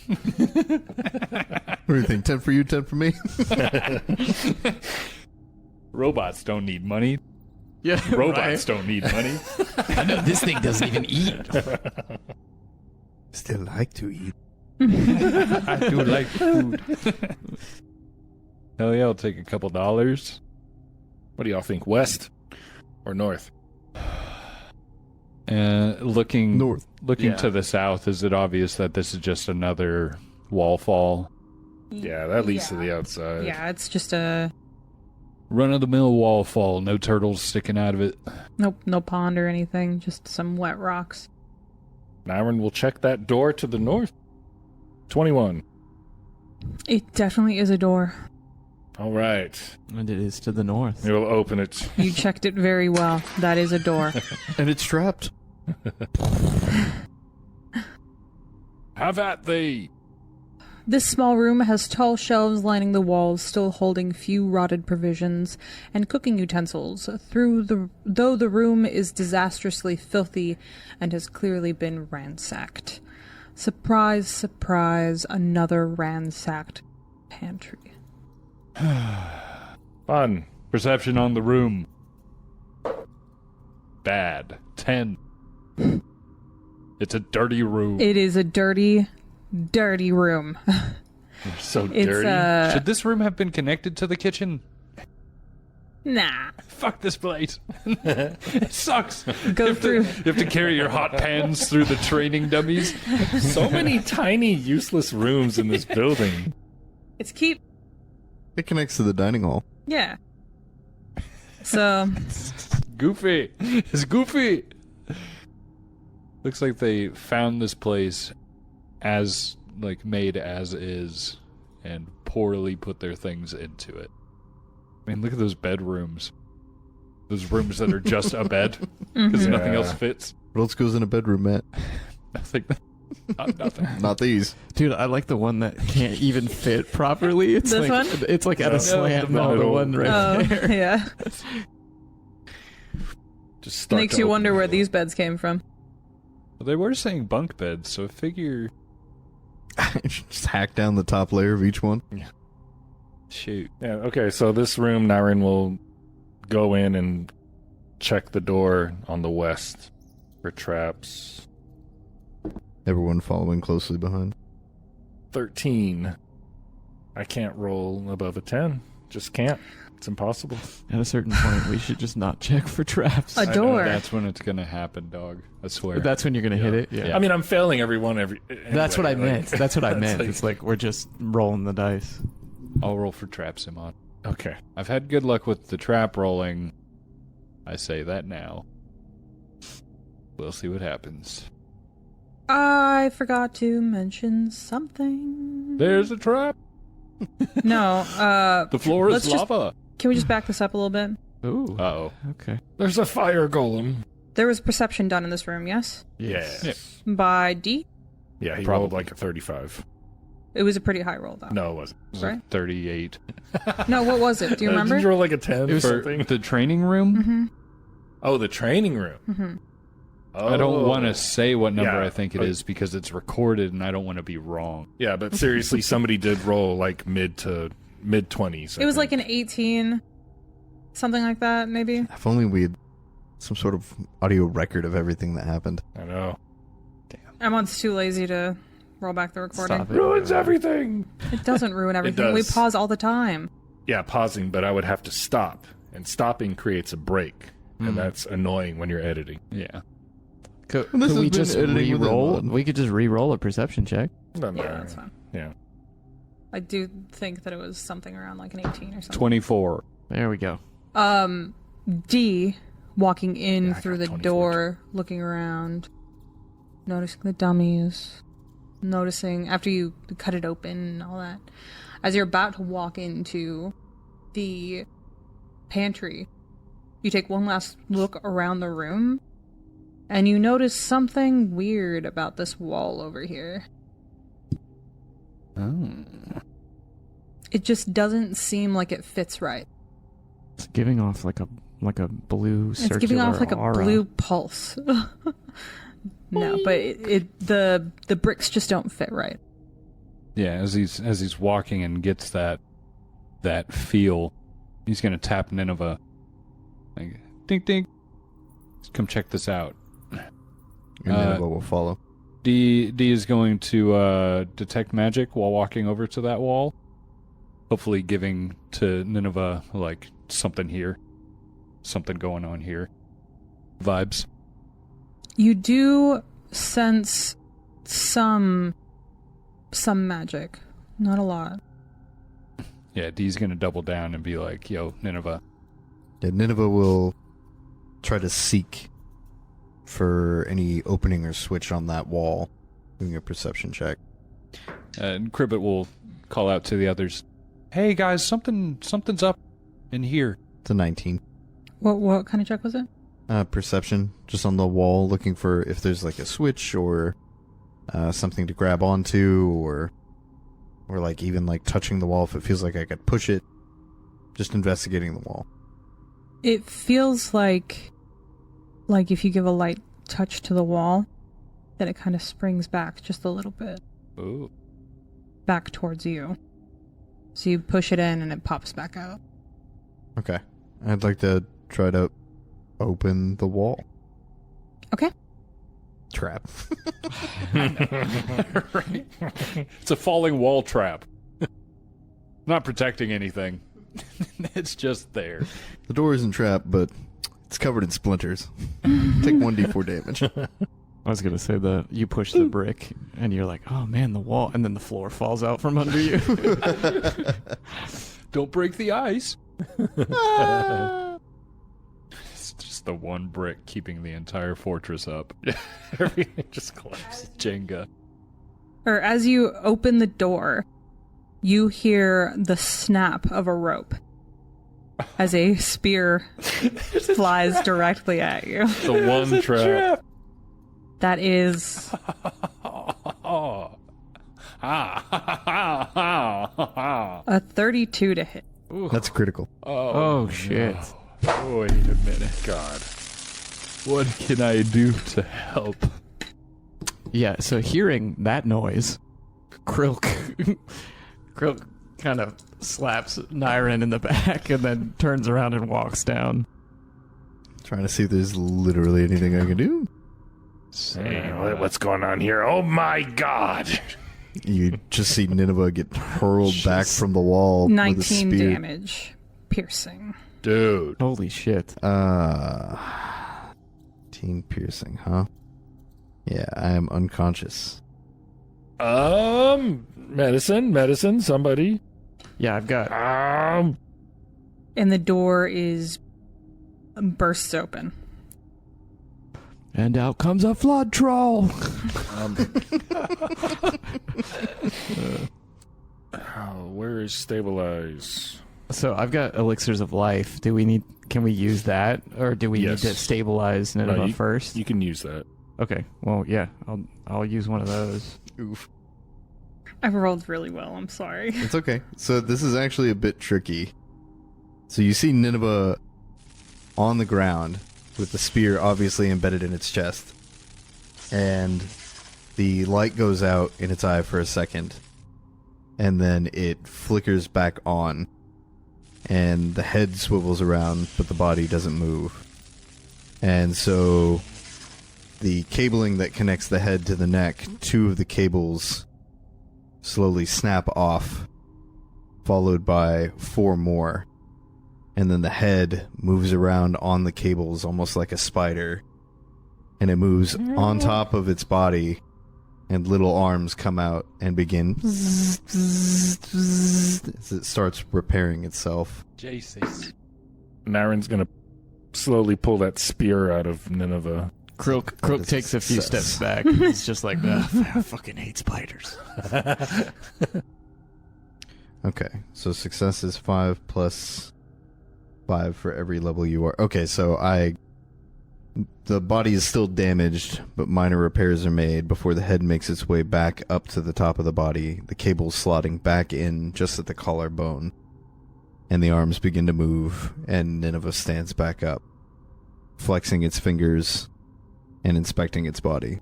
What do you think? 10 for you, 10 for me? Robots don't need money. Yeah, Robots don't need money. I know this thing doesn't even eat. Still like to eat. I do like food. Hell yeah, I'll take a couple dollars. What do y'all think? West or north? Looking North. Yeah. to the south, is it obvious that this is just another wall fall? Yeah, that leads to the outside. Yeah, it's just a Run-of-the-mill wall fall, no turtles sticking out of it. nope, no pond or anything, just some wet rocks. Nyron will check that door to the north. 21. It definitely is a door. All right. And it is to the north. We will open it. You checked it very well. That is a door. And it's trapped. Have at thee! This small room has tall shelves lining the walls, still holding few rotted provisions and cooking utensils. Though the room is disastrously filthy and has clearly been ransacked. Surprise, surprise, another ransacked pantry. Fun. Perception on the room. Bad. 10. It's a dirty room. It is a dirty, dirty room. So It's dirty. Should this room have been connected to the kitchen? nah. Fuck this place. It sucks. Go through. You have to carry your hot pans through the training dummies. So many tiny, useless rooms in this building. It's keep. It connects to the dining hall. Yeah. So Goofy. It's goofy. Looks like they found this place as, like, made as is and poorly put their things into it. I mean, look at those bedrooms. Those rooms that are just a bed because nothing else fits. What else goes in a bedroom, Matt? Nothing. Nothing. Not these. Dude, I like the one that can't even fit properly. It's This like one? it's like at a slant. the No, the middle. one right oh there. yeah, Just start makes to you open wonder the where door. these beds came from. Well, they were saying bunk beds, so I figure... Just hack down the top layer of each one. Shoot. Yeah, okay, so this room, Nyron will go in and check the door on the west for traps. Everyone following closely behind. 13. I can't roll above a 10. Just can't. It's impossible. At a certain point, we should just not check for traps. A I know door. that's when it's gonna happen, dog. I swear. That's when you're gonna hit it. Yeah. I mean, I'm failing everyone every... That's what I anyway, meant. That's what I it's meant. like- It's like we're just rolling the dice. I'll roll for traps, Simon. Okay. I've had good luck with the trap rolling. I say that now. We'll see what happens. I forgot to mention something. There's a trap. No, The floor is Let's just- lava. can we just back this up a little bit? Ooh. Uh-oh. Okay. There's a fire golem. There was perception done in this room, yes? Yes. Yeah. By D? Yeah, he Probably. rolled like a 35. It was a pretty high roll, though. No, it wasn't. It was Right? like 38. No, what was it? Do you remember? Did you roll like a 10 It was or something? the training room. Mm-hmm. Oh, the training room. Mm-hmm. Oh. I don't want to say what number Yeah. I think it is because it's recorded and I don't want to be wrong. Yeah, but seriously, somebody did roll like mid 20s. It was like an 18, something like that, maybe. If only we had some sort of audio record of everything that happened. I know. Emmon's too lazy to roll back the recording. Stop it. Ruins everything. It doesn't ruin everything. We does. pause all the time. Yeah, pausing, but I would have to stop, and stopping creates a break, and that's annoying when you're editing. Yeah. Could This has we been just editing within re-roll? one. We could just re-roll a perception check. Doesn't Yeah, matter. that's fine. Yeah. I do think that it was something around like an 18 or something. 24. There we go. D, walking in Yeah, I through got the 24 door, looking around, noticing the dummies, noticing after you cut it open and all that. As you're about to walk into the pantry, you take one last look around the room, and you notice something weird about this wall over here. Oh. It just doesn't seem like it fits right. It's giving off like a blue circular It's giving off like aura. a blue pulse. No, but the bricks just don't fit right. Yeah, as he's walking and gets that feel, he's gonna tap Nineveh. Like, ding ding. Come check this out. And Nineveh will follow. D is going to detect magic while walking over to that wall. Hopefully giving to Nineveh like something here. Something going on here. Vibes. You do sense some magic, not a lot. Yeah, D's gonna double down and be like, yo, Nineveh. Yeah, Nineveh will try to seek for any opening or switch on that wall, doing a perception check. And Cribbit will call out to the others. Hey guys, something's up in here. It's a 19. What kind of check was it? Perception, just on the wall, looking for if there's like a switch or something to grab onto, or like even like touching the wall if it feels like I could push it. Just investigating the wall. It feels like if you give a light touch to the wall, then it kind of springs back just a little bit, Ooh. back towards you. So you push it in and it pops back out. Okay, I'd like to try to open the wall. Okay. Trap. Right. It's a falling wall trap. Not protecting anything. It's just there. The door isn't trapped, but it's covered in splinters. Take 1d4 damage. I was gonna say that you push the brick and you're like, oh man, the wall, and then the floor falls out from under you. Don't break the ice. It's just the one brick keeping the entire fortress up. Everything just collapses. Jenga. Or as you open the door, you hear the snap of a rope as a spear flies directly at you. The one trap. That is a 32 to hit. That's critical. Oh shit. No. Wait a minute. God. What can I do to help? Yeah, so hearing that noise, Krilk kind of slaps Nyren in the back and then turns around and walks down. Trying to see if there's literally anything I can do. Hey, what's going on here? Oh my god! You just see Nineveh get hurled back from the wall with a 19 spear. damage. Piercing. Dude. Holy shit. Team piercing, huh? Yeah, I am unconscious. Medicine, somebody. Yeah, I've got And the door is bursts open. and out comes a flood troll. Where is stabilize? So I've got elixirs of life. Can we use that, or do we Yes. need to stabilize Nineveh first? You can use that. Okay. Well, yeah, I'll use one of those. Oof. I rolled really well. I'm sorry. It's okay. So this is actually a bit tricky. So you see Nineveh on the ground with the spear obviously embedded in its chest. And the light goes out in its eye for a second. And then it flickers back on. And the head swivels around, but the body doesn't move. And so the cabling that connects the head to the neck, 2 of the cables slowly snap off, followed by 4 more. And then the head moves around on the cables almost like a spider. And it moves on top of its body, and little arms come out and begin as it starts repairing itself. Jesus. Naren's gonna slowly pull that spear out of Nineveh. Croak takes a few steps back. He's just like, I fucking hate spiders. Okay, so success is 5 plus 5 for every level you are. Okay, so the body is still damaged, but minor repairs are made before the head makes its way back up to the top of the body, the cables slotting back in just at the collarbone. And the arms begin to move, and Nineveh stands back up, flexing its fingers and inspecting its body.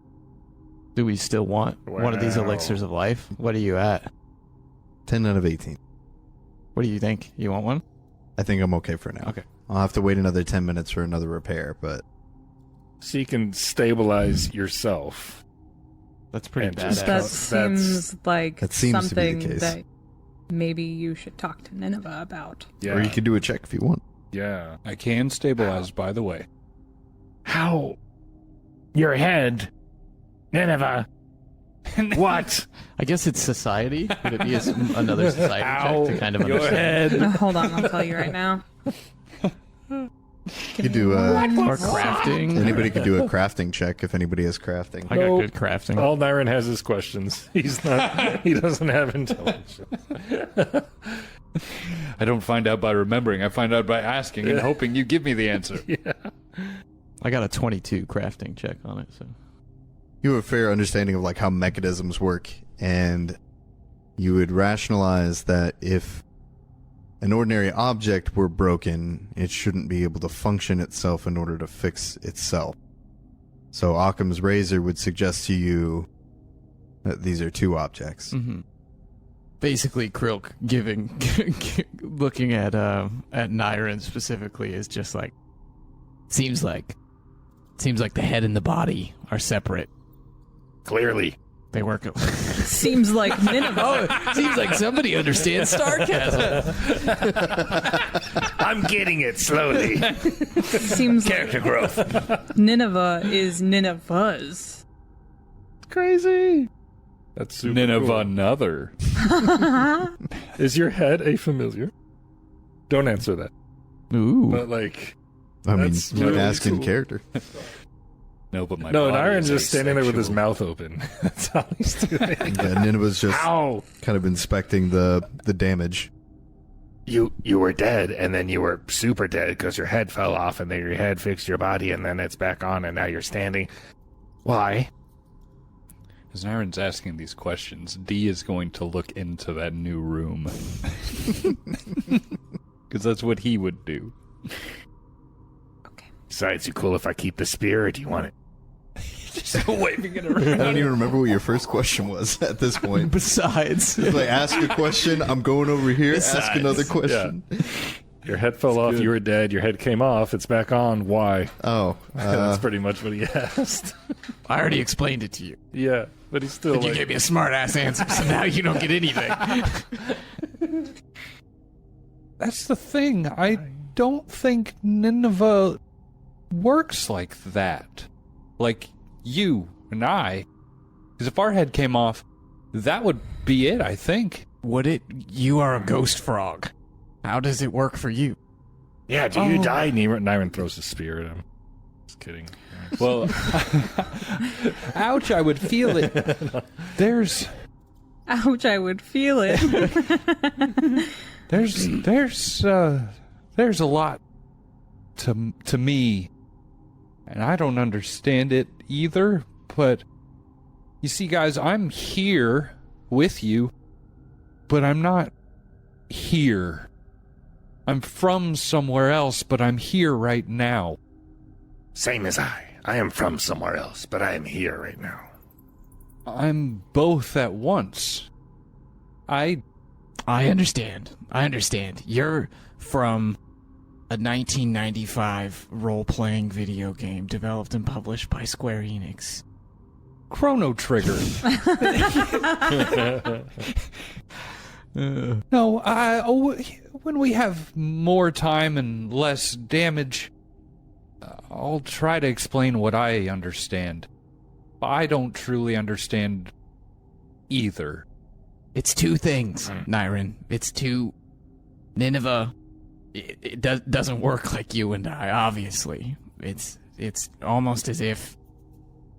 Do we still want one of these elixirs of life? What are you at? 10 out of 18. What do you think? You want one? I think I'm okay for now. Okay. I'll have to wait another 10 minutes for another repair, but... So you can stabilize yourself. That's pretty And just- badass. That That's- seems like that seems to be the something case. that maybe you should talk to Nineveh about. Yeah. Or you could do a check if you want. Yeah. I can stabilize, by the way. How? Your head, Nineveh. What? I guess it's society. Would it be another society Ow, check to kind of your understand? head. Hold on, I'll tell you right now. You do Or crafting? anybody could do a crafting check if anybody has crafting. I got Nope. good crafting. All Niren has is questions. He's not. He doesn't have intelligence. I don't find out by remembering. I find out by asking and hoping you give me the answer. I got a 22 crafting check on it, so. You have a fair understanding of like how mechanisms work, and you would rationalize that if an ordinary object were broken, it shouldn't be able to function itself in order to fix itself. So Occam's razor would suggest to you that these are 2 objects. Mm-hmm. Basically, Krilk looking at Niren specifically is just like, seems like the head and the body are separate. Clearly. They work. Seems like Nineveh. Seems like somebody understands sarcasm. I'm getting it slowly. Seems like Character growth. Nineveh is Nineveh's. Crazy. That's super Nineveh cool. another. Is your head a familiar? Don't answer that. Ooh. But like, I mean, That's you can really ask in cool. character. No, but my no, body Niren's is just standing there with his asexual. mouth open. That's all he's doing. Yeah, Nineveh's just Ow! kind of inspecting the damage. You were dead, and then you were super dead because your head fell off, and then your head fixed your body, and then it's back on, and now you're standing. Why? As Niren's asking these questions, D is going to look into that new room. Because that's what he would do. Besides, you cool if I keep the spear, or do you want it? Just waving it I around. don't even remember what your first question was at this point. Besides, It's like, ask a question, I'm going over here, ask Besides, another question. Your head fell off. good. You were dead. Your head came off. It's back on. Why? Oh, That's pretty much what he asked. I already explained it to you. Yeah, but he's still And you like, gave me a smart ass answer, so now you don't get anything. That's the thing. I don't think Nineveh works like that. Like you and I. Because if our head came off, that would be it, I think. Would it? You are a ghost frog. How does it work for you? Yeah, do you die? Niren throws his spear at him. Just kidding. Well, ouch, I would feel it. There's Ouch, I would feel it. there's a lot to me, and I don't understand it either, but you see, guys, I'm here with you, but I'm not here. I'm from somewhere else, but I'm here right now. Same as I. I am from somewhere else, but I am here right now. I'm both at once. I understand. You're from a 1995 role-playing video game developed and published by Square Enix. Chrono Trigger. No, when we have more time and less damage, I'll try to explain what I understand. I don't truly understand either. It's two things, Nyrin. It's two... Nineveh, it doesn't work like you and I, obviously. It's almost as if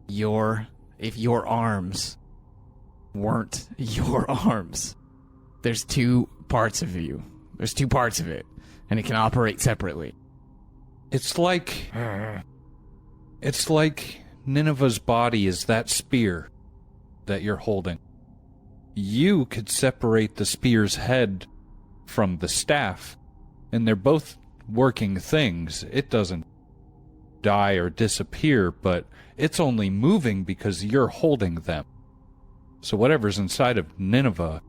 your arms weren't your arms. There's two parts of you. There's two parts of it, and it can operate separately. It's like Nineveh's body is that spear that you're holding. You could separate the spear's head from the staff, and they're both working things. It doesn't die or disappear, but it's only moving because you're holding them. So whatever's inside of Nineveh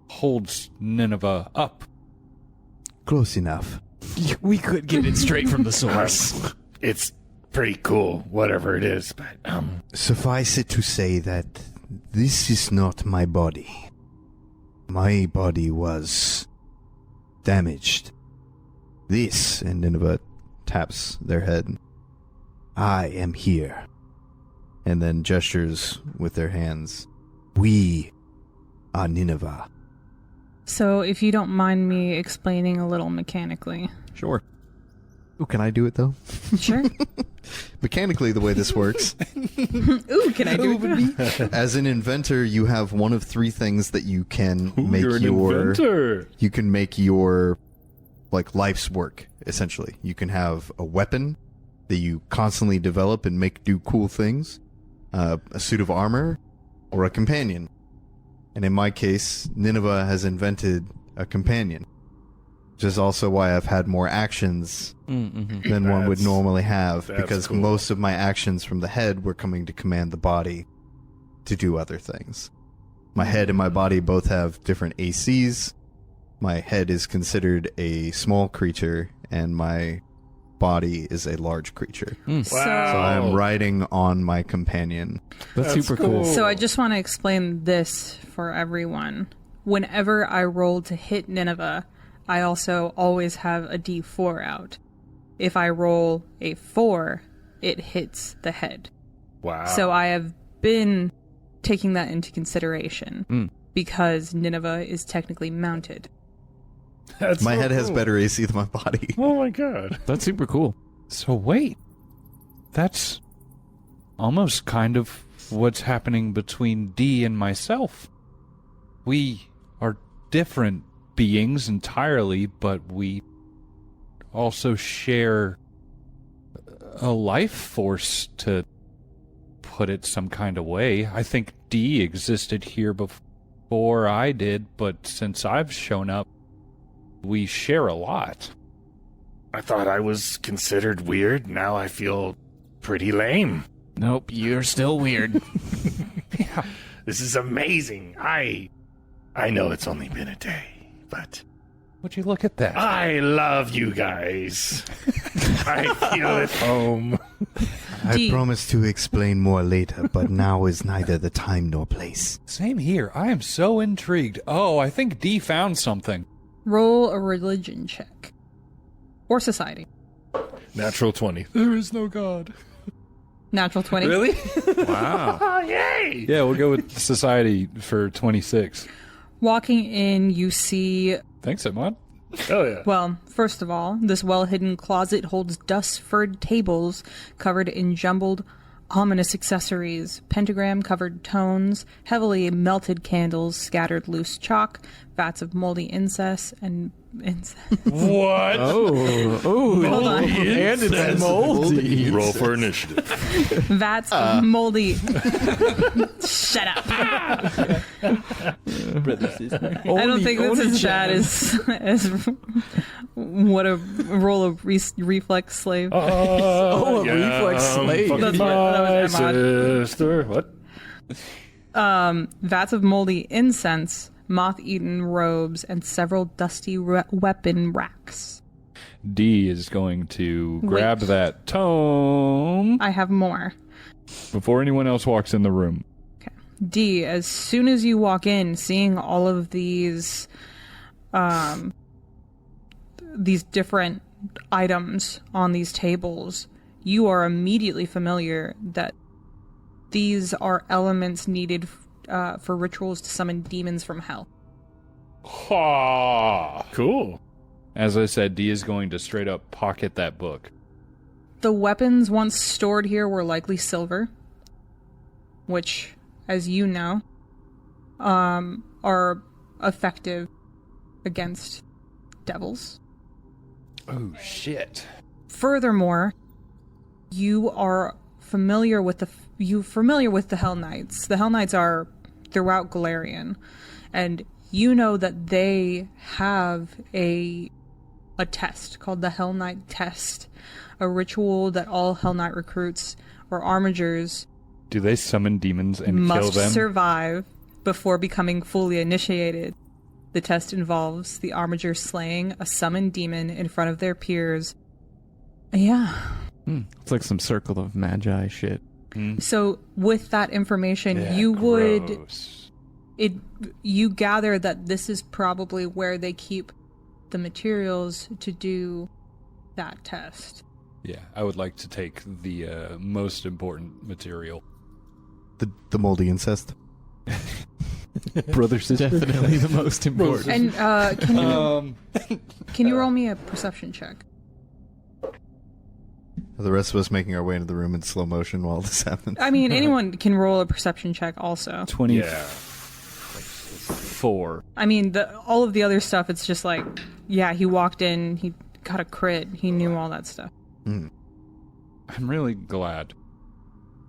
holds Nineveh up. Close enough. We could get it straight from the source. It's pretty cool, whatever it is, but, Suffice it to say that this is not my body. My body was damaged. This, and Nineveh taps their head. I am here. And then gestures with their hands. We are Nineveh. So, if you don't mind me explaining a little mechanically. Sure. Ooh, can I do it though? Sure. Mechanically, the way this works. Ooh, can I do it? As an inventor, you have one of three things that you can You're an inventor. You can make your like life's work, essentially. You can have a weapon that you constantly develop and make do cool things, a suit of armor, or a companion. And in my case, Nineveh has invented a companion, which is also why I've had more actions than one would normally have, because cool. most of my actions from the head were coming to command the body to do other things. My head and my body both have different ACs. My head is considered a small creature, and my body is a large creature. So I am riding on my companion. That's super cool. So I just want to explain this for everyone. Whenever I roll to hit Nineveh, I also always have a D4 out. If I roll a 4, it hits the head. Wow. So I have been taking that into consideration because Nineveh is technically mounted. That's My so head has cool. better AC than my body. Oh my god. That's super cool. So wait, that's almost kind of what's happening between Dee and myself. We are different beings entirely, but we also share a life force, to put it some kind of way. I think Dee existed here before I did, but since I've shown up, we share a lot. I thought I was considered weird. Now I feel pretty lame. Nope, you're still weird. Yeah. This is amazing. I know it's only been a day, but Would you look at that? I love you guys. I feel at home. I D. promise to explain more later, but now is neither the time nor place. Same here. I am so intrigued. Oh, I think Dee found something. Roll a religion check. Or society. Natural 20. There is no God. Natural 20. Really? Wow. Oh, yay! Yeah, we'll go with society for 26. Walking in, you see... Thanks, Edmond. Oh yeah. Well, first of all, this well-hidden closet holds dust-furred tables covered in jumbled, ominous accessories, pentagram-covered tones, heavily melted candles, scattered loose chalk, vats of moldy incest and What? Oh, Hold on. and it's moldy. Roll for initiative. vats of moldy. Shut up! I don't think this is bad as what a roll of reflex slave. Oh, a reflex slave. Fucking That was my Emma. sister. What? Vats of moldy incense, moth-eaten robes, and several dusty weapon racks. D is going to grab Wait. that tome I have more. before anyone else walks in the room. D, as soon as you walk in, seeing all of these different items on these tables, you are immediately familiar that these are elements needed for rituals to summon demons from hell. Ha! Cool. As I said, D is going to straight up pocket that book. The weapons once stored here were likely silver, which, as you know, are effective against devils. Oh, shit. Furthermore, you are familiar with the Hell Knights. The Hell Knights are throughout Galarian, and you know that they have a test called the Hell Knight test, a ritual that all Hell Knight recruits or armigers Do they summon demons and kill must them? survive before becoming fully initiated. The test involves the armiger slaying a summoned demon in front of their peers. Yeah. It's like some Circle of Magi shit. So with that information, Yeah, you would gross. you gather that this is probably where they keep the materials to do that test. Yeah, I would like to take the most important material. The moldy incest. Brother, sister. Definitely the most important. And can you roll me a perception check? The rest of us making our way into the room in slow motion while this happens. I mean, anyone can roll a perception check also. 24. I mean, all of the other stuff, it's just like, yeah, he walked in, he got a crit, he knew all that stuff. I'm really glad.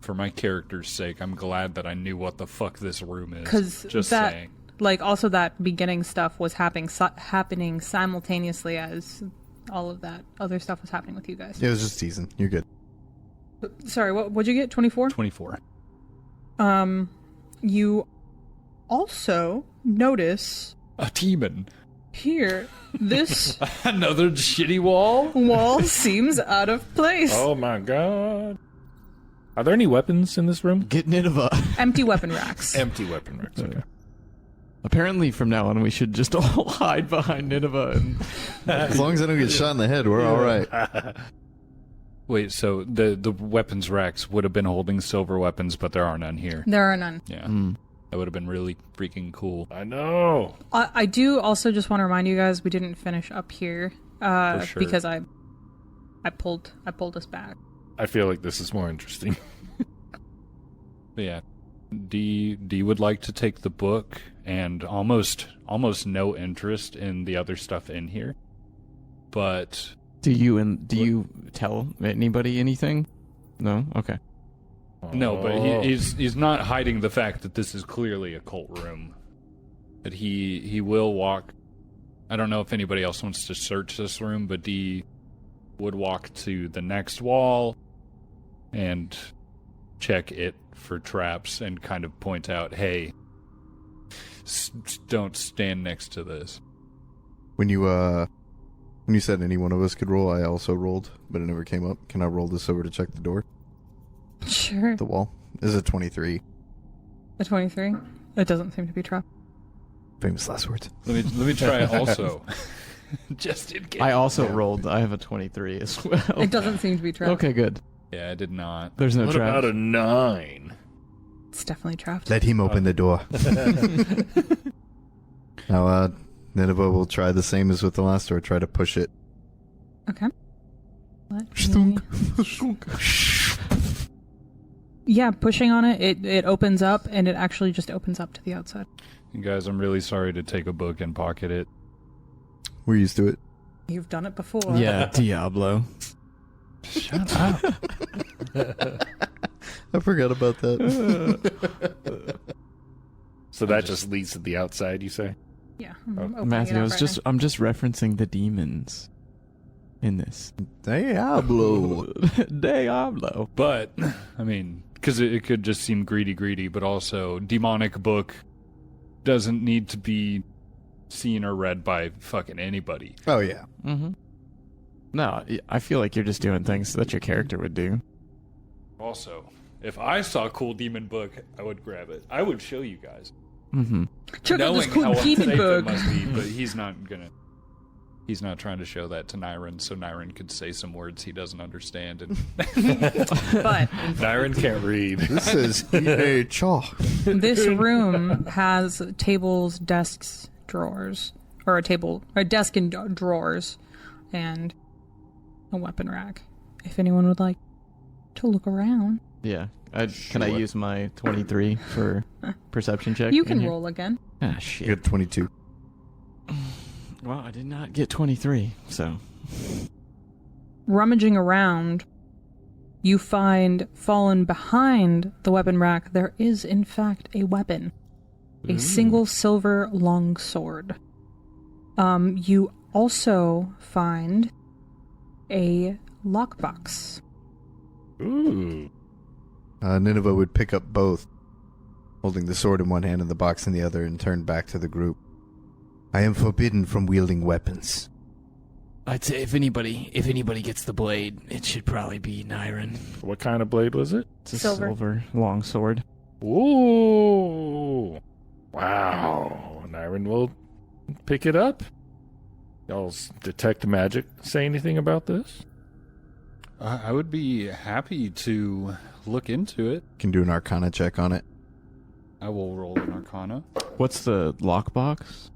For my character's sake, I'm glad that I knew what the fuck this room is. Because Just that, saying. like, also that beginning stuff was happening simultaneously as all of that other stuff was happening with you guys. It was just teasing. You're good. Sorry, what'd you get? 24? 24. You also notice A demon. here, this Another shitty wall? wall seems out of place. Oh my god. Are there any weapons in this room? Get Nineveh. Empty weapon racks. Empty weapon racks. Okay. Apparently, from now on, we should just all hide behind Nineveh. And As long as I don't get shot in the head, we're all right. Wait, so the weapons racks would have been holding silver weapons, but there are none here. There are none. Yeah. That would have been really freaking cool. I know. I do also just want to remind you guys we didn't finish up here For sure. because I pulled us back. I feel like this is more interesting. But yeah. D would like to take the book and almost no interest in the other stuff in here. But do you tell anybody anything? No? Okay. no, but he's not hiding the fact that this is clearly a cult room. That he will walk. I don't know if anybody else wants to search this room, but D would walk to the next wall and check it for traps and kind of point out, hey, don't stand next to this. When you said any one of us could roll, I also rolled, but it never came up. Can I roll this over to check the door? Sure. The wall? This is a 23. A 23? It doesn't seem to be trapped. Famous last words. Let me try also. Just in case. I also rolled. I have a 23 as well. It doesn't seem to be trapped. Okay, good. Yeah, I did not. There's no What trap. about a 9? It's definitely trapped. Let him open the door. Now, Nineveh will try the same as with the last door. Try to push it. Okay. Yeah, pushing on it, it opens up, and it actually just opens up to the outside. You guys, I'm really sorry to take a book and pocket it. We're used to it. You've done it before. Yeah, Diablo. Shut up. I forgot about that. So that just leads to the outside, you say? Yeah. I'm opening Matthew, it I up was right I'm just referencing the demons in this. Diablo. Diablo. But, I mean, because it could just seem greedy, but also demonic book doesn't need to be seen or read by fucking anybody. Oh, yeah. Mm-hmm. No, I feel like you're just doing things that your character would do. Also, if I saw a cool demon book, I would grab it. I would show you guys. Mm-hmm. Check out this Knowing cool how demon unsafe book. it must be, but he's not trying to show that to Nyren, so Nyren could say some words he doesn't understand. And But Nyren can't read. This is EA this room has tables, desks, drawers, or a desk and drawers, and a weapon rack. If anyone would like to look around, Yeah. Can I use my 23 for perception check? you in can here? roll again. Ah, You shit. got 22. Well, I did not get 23, so. Rummaging around, you find fallen behind the weapon rack, there is in fact a weapon. A single silver longsword. You also find a lockbox. Ooh. Nineveh would pick up both, holding the sword in one hand and the box in the other, and turn back to the group. I am forbidden from wielding weapons. I'd say if anybody gets the blade, it should probably be Nyren. What kind of blade was it? It's a Silver. silver longsword. Ooh. Wow. Nyren will pick it up. Y'all's detect magic say anything about this? I would be happy to look into it. Can do an Arcana check on it. I will roll an Arcana. What's the lockbox?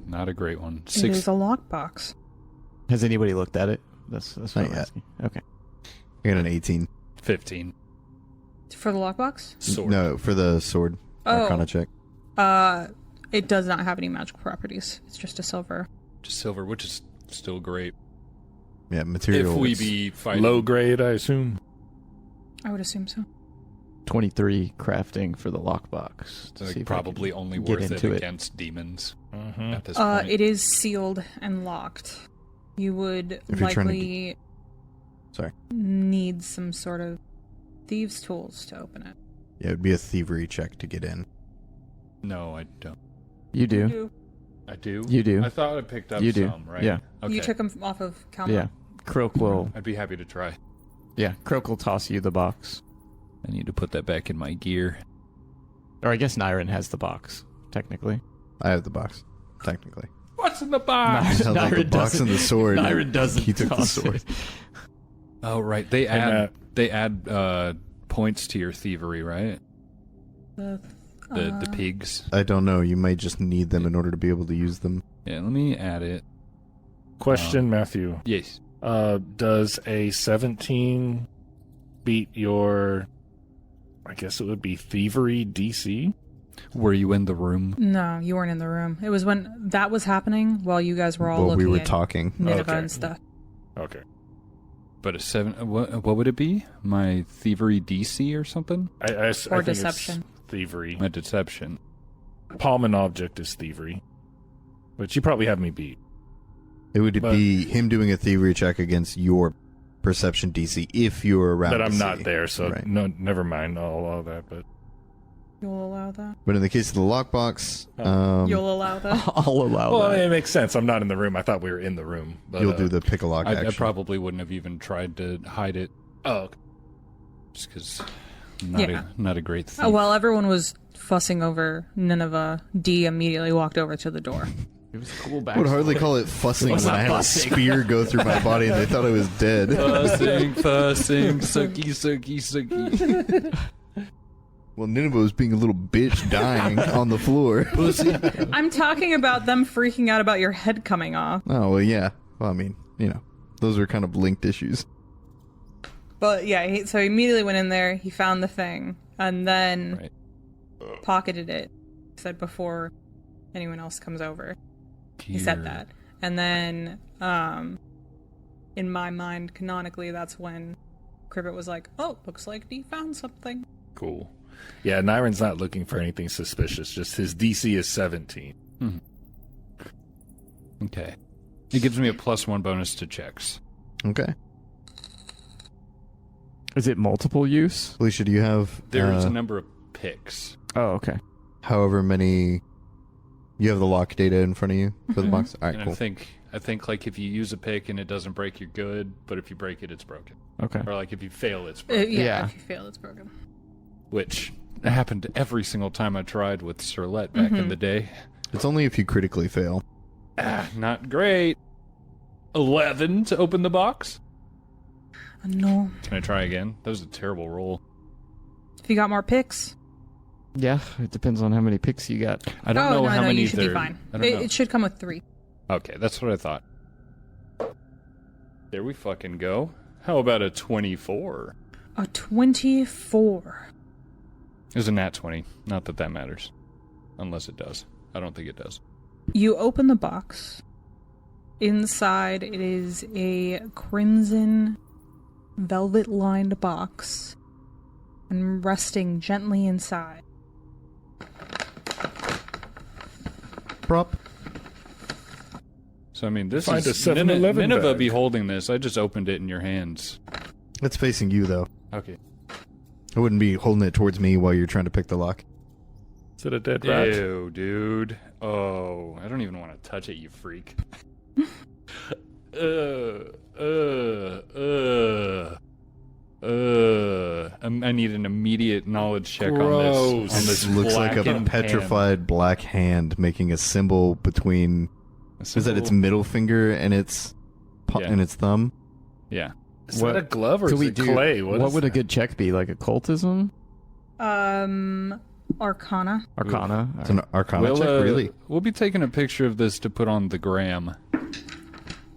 Not a great one. It is a lockbox. Has anybody looked at it? That's what Not I'm yet. asking. Okay. I got an 18. 15. For the lockbox? Sword. No, for the sword. Oh. Arcana check. It does not have any magical properties. It's just a silver. Just silver, which is still great. Yeah, material. If we is- be fighting. Low grade, I assume. I would assume so. 23 crafting for the lockbox. to Like, see if I probably can only get worth it into against demons Mm-hmm. at this point. It is sealed and locked. You would If you're trying to likely Sorry. need some sort of thieves' tools to open it. Yeah, it'd be a thievery check to get in. No, I don't. You do. I do? You do. I thought I picked up You do. some, right? Yeah. Okay. You took them off of Calma. Yeah. Croak will. I'd be happy to try. Yeah. Croak will toss you the box. I need to put that back in my gear. Or I guess Nyren has the box, technically. I have the box, technically. What's in the box? I held out the Nyren box and the sword. Nyren doesn't. He took the toss sword. it. Oh, right. They And, add points to your thievery, right? The The pigs. I don't know. You might just need them in order to be able to use them. Yeah, let me add it. Question, Matthew. Yes. Does a 17 beat your, I guess it would be thievery DC? Were you in the room? No, you weren't in the room. It was when that was happening while you guys were all While looking we were at talking. Nineveh Okay. and stuff. Okay. But a 7... What would it be? My thievery DC or something? I Or think deception. It's thievery. My deception. Palm and object is thievery. But you probably have me beat. It would But- be him doing a thievery check against your perception DC if you were around. But to I'm not see. there, so Right. no, never mind. I'll allow that. But You'll allow that? But in the case of the lockbox, You'll allow that? I'll allow well, that. it makes sense. I'm not in the room. I thought we were in the room. But, you'll do the pick a lock I action. probably wouldn't have even tried to hide it. Oh, Just because... Yeah. Not a great thief. While everyone was fussing over Nineveh, D immediately walked over to the door. It was a cool back. I would hardly call it fussing when I had a spear go through my body and they thought I was dead. Fussing, sucky, sucky, sucky. Well, Nineveh was being a little bitch dying on the floor. I'm talking about them freaking out about your head coming off. Oh, well, yeah. Well, I mean, those are kind of linked issues. But yeah, so he immediately went in there, he found the thing, and then Right. pocketed it. said before anyone else comes over. He said that. And then, in my mind, canonically, that's when Cribbit was like, oh, looks like Dee found something. Cool. Yeah, Nyron's not looking for anything suspicious. Just his DC is 17. Okay. It gives me a +1 bonus to checks. Okay. Is it multiple use? Alicia, do you have... There's a number of picks. Oh, okay. however many... You have the lock data in front of you for the box? All right, And cool. I think like if you use a pick and it doesn't break, you're good. But if you break it, it's broken. Okay. Or like if you fail, it's broken. Yeah. If you fail, it's broken. Which happened every single time I tried with Sirlet back in the day. It's only if you critically fail. Not great. 11 to open the box. No. Can I try again? That was a terrible roll. If you got more picks. Yeah, it depends on how many picks you got. I don't know how many you should there. be fine. I don't know. It should come with 3. Okay, that's what I thought. There we fucking go. How about a 24? A 24. It was a nat 20. Not that that matters. Unless it does. I don't think it does. You open the box. Inside, it is a crimson, velvet-lined box. And resting gently inside. Prop. So, I mean, this Find is... a 7-Eleven Nineveh bag. be holding this. I just opened it in your hands. It's facing you, though. Okay. I wouldn't be holding it towards me while you're trying to pick the lock. Is it a dead rat? Ew, dude. Oh, I don't even want to touch it, you freak. I need an immediate knowledge check on Gross. this. On this This looks like a blackened petrified black hand making a symbol between... hand. Is that its middle finger and its Yeah. and its thumb? Yeah. Is that a glove or Could is we it do? clay? What is would a that? good check be? Like occultism, Arcana. Arcana. It's an arcana check, really? We'll be taking a picture of this to put on the gram.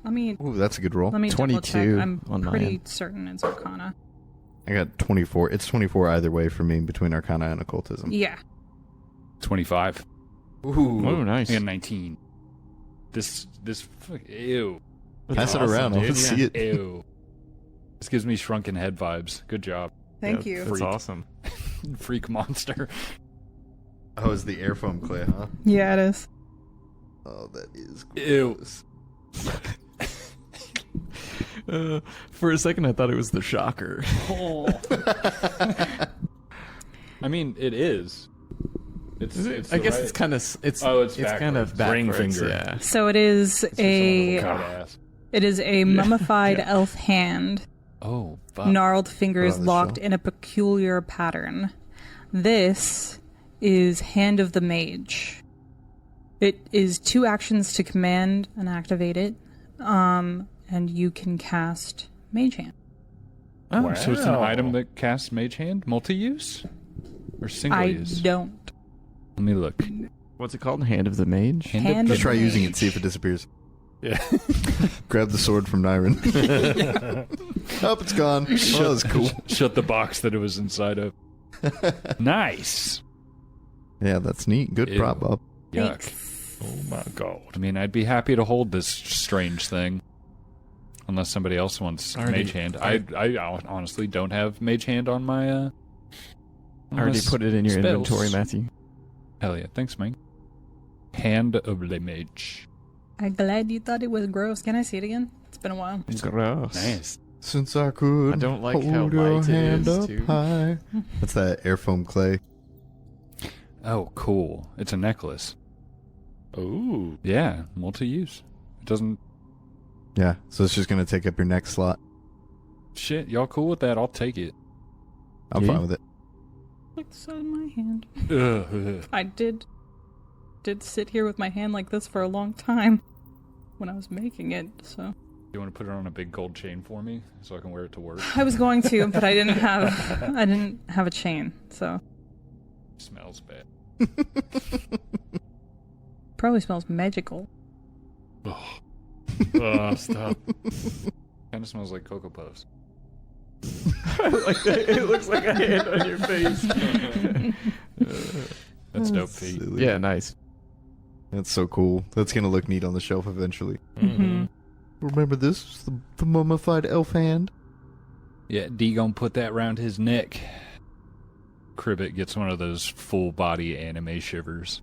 Let me Ooh, that's a good roll. 22. $22 I'm on my pretty end. certain it's Arcana. I got 24. It's 24 either way for me between arcana and occultism. Yeah. 25. Oh, nice. I got 19. This, ew. Pass it around. I want to see it. Ew. This gives me shrunken head vibes. Good job. Thank you. That's awesome. Freak monster. Oh, it's the air foam clay, huh? Yeah, it is. Oh, that is Ew. gross. For a second, I thought it was the shocker. I mean, it is. It's I the guess right- it's kind of it's Oh, it's kind of backwards. Ring backwards, finger. Yeah. So it is a Badass. mummified elf hand. Oh, fuck. Gnarled fingers Oh, the locked shell. in a peculiar pattern. This is Hand of the Mage. It is 2 actions to command and activate it. And you can cast Mage Hand. Oh, so it's an Wow. item that casts Mage Hand? Multi-use? Or single I use? don't. Let me look. What's it called? Hand of the Mage. Hand Hand of Just of try the using it, Mage. see if it disappears. Yeah. Grab the sword from Nyron. Oh, it's gone. Oh, that was cool. Shut the box that it was inside of. Nice. Yeah, that's neat. Good Ew. prop up. Yuck. Thanks. Oh my god. I mean, I'd be happy to hold this strange thing. Unless somebody else wants Already- Mage Hand. I honestly don't have Mage Hand on my... I already put it in your spells. inventory, Matthew. Hell yeah. Thanks, Mike. Hand of the Mage. I'm glad you thought it was gross. Can I see it again? It's been a while. Gross. Nice. Since I could I don't like how hold your light it hand is, up too. high. That's that air foam clay. Oh, cool. It's a necklace. Ooh. Yeah, multi-use. It doesn't... Yeah, so it's just going to take up your next slot. Shit, y'all cool with that? I'll take it. I'm Yeah. fine with it. Like the side of my hand. Ugh. I did sit here with my hand like this for a long time when I was making it, so You want to put it on a big gold chain for me so I can wear it to work? I was going to, but I didn't have a chain, so Smells bad. probably smells magical. Oh, stop. Kind of smells like Cocoa Puffs. It looks like a hand on your face. That's dope feet. Silly. Yeah, nice. That's so cool. That's gonna look neat on the shelf eventually. Mm-hmm. Remember this? The mummified elf hand? Yeah, D gonna put that around his neck. Cribbit gets one of those full body anime shivers.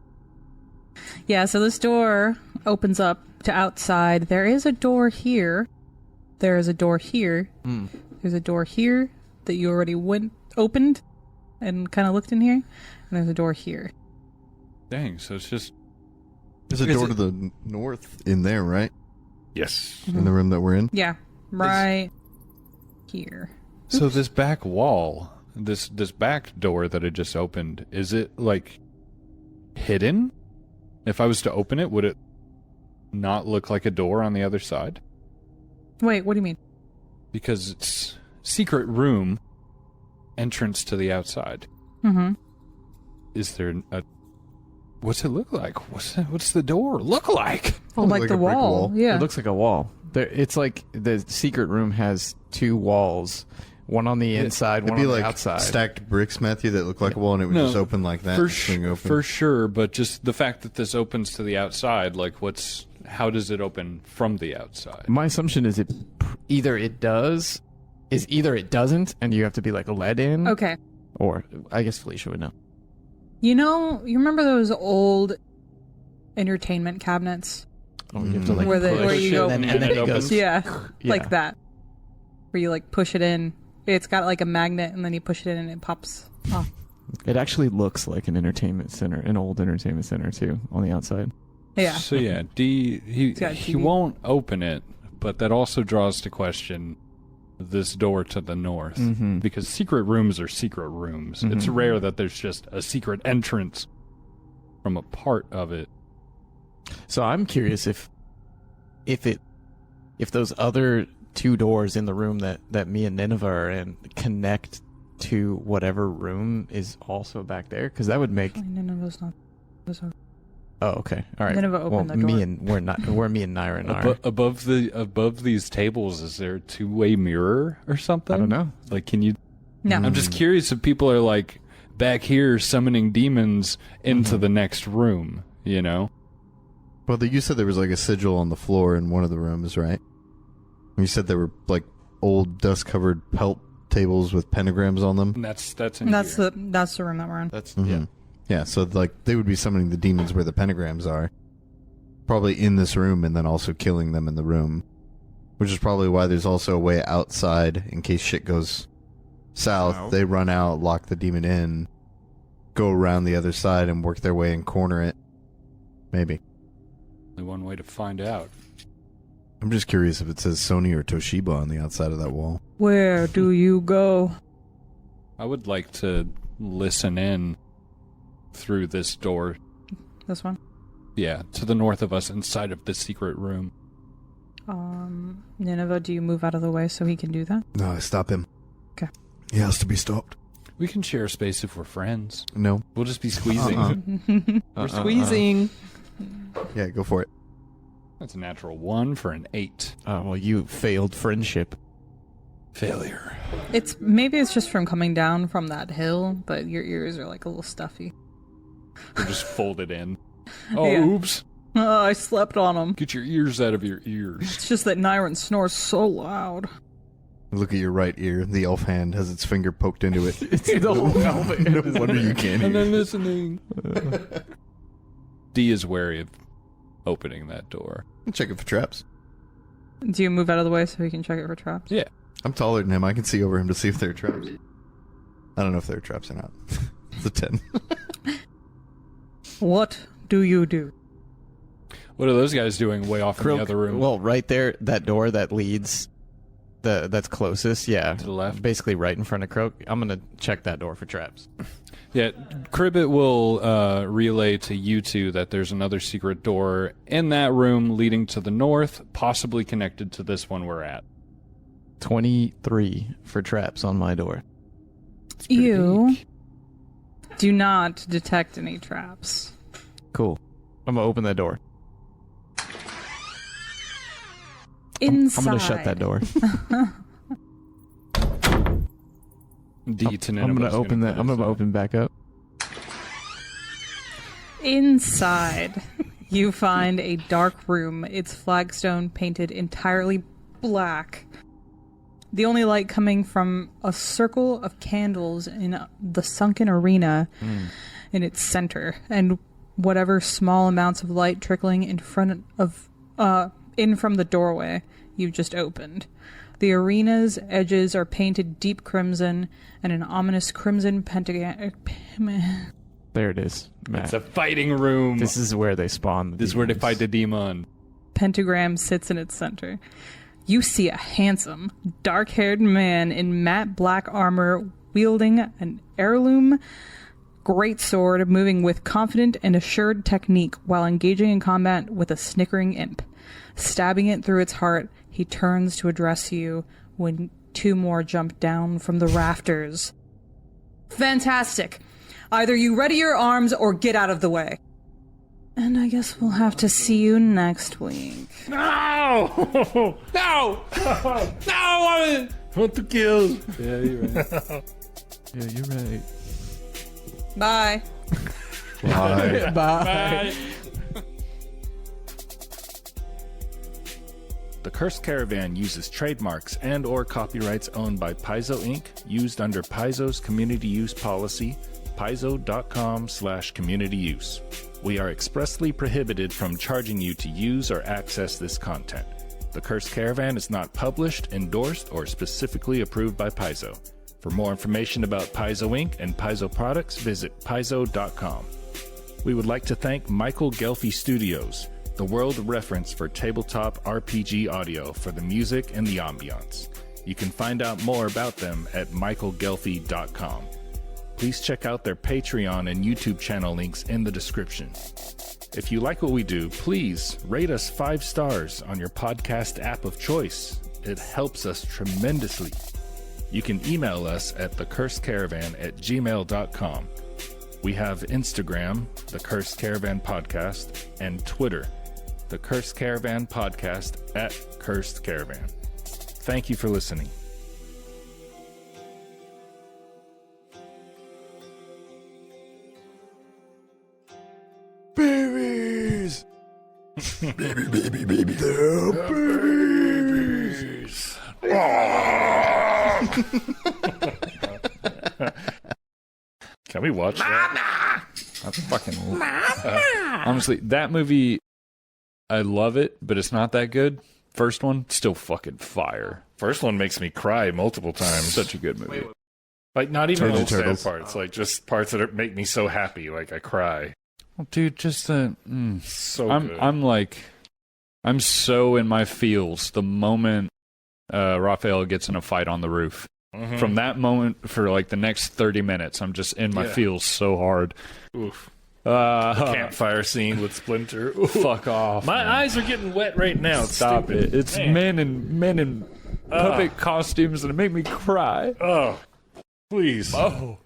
Yeah, so this door opens up to outside. There is a door here. There is a door here. There's a door here that you already opened and kind of looked in here. And there's a door here. Dang, so it's just... There's a door to the north in there, right? Yes. In the room that we're in? Yeah, right here. So this back wall, this back door that I just opened, is it, like, hidden? If I was to open it, would it not look like a door on the other side? Wait, what do you mean? Because it's secret room, entrance to the outside. Mm-hmm. Is there a... What's it look like? What's the door look like? Like the a brick wall. Yeah. It looks like a wall. It's like the secret room has two walls, one on the inside, It'd one be on like the outside. stacked bricks, Matthew, that look like a wall, and it would No, just open like that. For, and swing open. for sure, but just the fact that this opens to the outside, like how does it open from the outside? My assumption is either it doesn't, and you have to be like led in. Okay. Or I guess Felicia would know. You remember those old entertainment cabinets? Oh, you have to like Where push you go- and and then it it goes. opens. Yeah, Yeah. like that. Where you like push it in. It's got like a magnet, and then you push it in and it pops off. It actually looks like an entertainment center, an old entertainment center too, on the outside. Yeah. So yeah, D got he TV. won't open it, but that also draws to question this door to the north, because secret rooms are secret rooms. It's rare that there's just a secret entrance from a part of it. So I'm curious if those other two doors in the room that me and Nineveh are in connect to whatever room is also back there, because that would make. Nineveh's not. Oh, okay, all right. Nineveh opened the me door. and where me and Nyron are. Above these tables, is there a two-way mirror or something? I don't know. Like, can you? No. I'm just curious if people are like back here summoning demons into the next room. You know? Well, you said there was like a sigil on the floor in one of the rooms, right? You said there were like old dust-covered pelt tables with pentagrams on them. And that's That's here. the room that we're in. That's Yeah, so like they would be summoning the demons where the pentagrams are. Probably in this room and then also killing them in the room. Which is probably why there's also a way outside in case shit goes south. They run out, lock the demon in, go around the other side and work their way and corner it. Maybe. Only one way to find out. I'm just curious if it says Sony or Toshiba on the outside of that wall. Where do you go? I would like to listen in through this door. This one. Yeah, to the north of us, inside of this secret room. Nineveh, do you move out of the way so he can do that? No, stop him. Okay. He has to be stopped. We can share space if we're friends. No. We'll just be squeezing. We're squeezing. Yeah, go for it. That's a natural 1 for an 8. Oh, well, you failed friendship. Failure. Maybe it's just from coming down from that hill, but your ears are like a little stuffy. We're just folded in. Oh, Yeah. oops. Oh, I slept on him. Get your ears out of your ears. It's just that Nyron snores so loud. Look at your right ear. The elf hand has its finger poked into it. It's the whole helmet. No wonder you can't And hear. then listening. D is wary of opening that door. Check it for traps. Do you move out of the way so he can check it for traps? Yeah. I'm taller than him. I can see over him to see if there are traps. I don't know if there are traps or not. It's a 10. What do you do? What are those guys doing way off in the other room? Well, right there, that door that leads, that's closest, yeah. To the left? Basically right in front of Croak. I'm going to check that door for traps. Yeah, Cribbit will relay to you two that there's another secret door in that room leading to the north, possibly connected to this one we're at. 23 for traps on my door. You do not detect any traps. Cool. I'm going to open that door. Inside. I'm going to shut that door. D to I'm going to open that. I'm going to open back up. Inside, you find a dark room, its flagstone painted entirely black. The only light coming from a circle of candles in the sunken arena in its center, and whatever small amounts of light trickling in front of in from the doorway you've just opened. The arena's edges are painted deep crimson, and an ominous crimson pentagram. There it is. Matt. It's a fighting room. This is where they spawn. This is where they fight the demon. Pentagram sits in its center. You see a handsome, dark-haired man in matte black armor wielding an heirloom greatsword, moving with confident and assured technique while engaging in combat with a snickering imp. Stabbing it through its heart, he turns to address you when two more jump down from the rafters. Fantastic! Either you ready your arms or get out of the way. And I guess we'll have to see you next week. No! No! No! I Want to kill? Yeah, you're right. Yeah, you're right. Bye. Bye. Bye. The Cursed Caravan uses trademarks and or copyrights owned by Paizo Inc., used under Paizo's community use policy, paizo.com/community use. We are expressly prohibited from charging you to use or access this content. The Cursed Caravan is not published, endorsed, or specifically approved by Paizo. For more information about Paizo Inc. and Paizo products, visit paizo.com. We would like to thank Michael Ghelfi Studios, the world reference for tabletop RPG audio, for the music and the ambiance. You can find out more about them at michaelgelfi.com. Please check out their Patreon and YouTube channel links in the description. If you like what we do, please rate us 5 stars on your podcast app of choice. It helps us tremendously. You can email us at thecursedcaravan@gmail.com. We have Instagram, The Cursed Caravan Podcast, and Twitter, The Cursed Caravan Podcast @Cursed Caravan. Thank you for listening. Babies! baby. They're babies! Can we watch that? That's fucking. Honestly, that movie, I love it, but it's not that good. First one, still fucking fire. First one makes me cry multiple times. Such a good movie. Like, not even Turtle those sad Turtles. parts, like just parts that make me so happy, like I cry. Well, dude, just So good. I'm so in my feels the moment Raphael gets in a fight on the roof. Mhm. From that moment for like the next 30 minutes, I'm just in my feels so hard. Oof. The campfire scene with Splinter. Ooh. Fuck off. My man. eyes are getting wet right now. It's Stop stupid. it. It's Man. men in puppet costumes and it make me cry. Oh, please. Oh.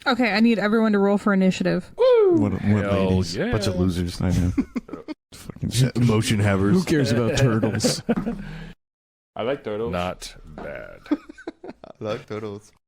Okay, I need everyone to roll for initiative. What Hell ladies? yeah. Bunch of losers. I know. Fucking emotion havers. Who cares about turtles? I like turtles. Not bad. I like turtles.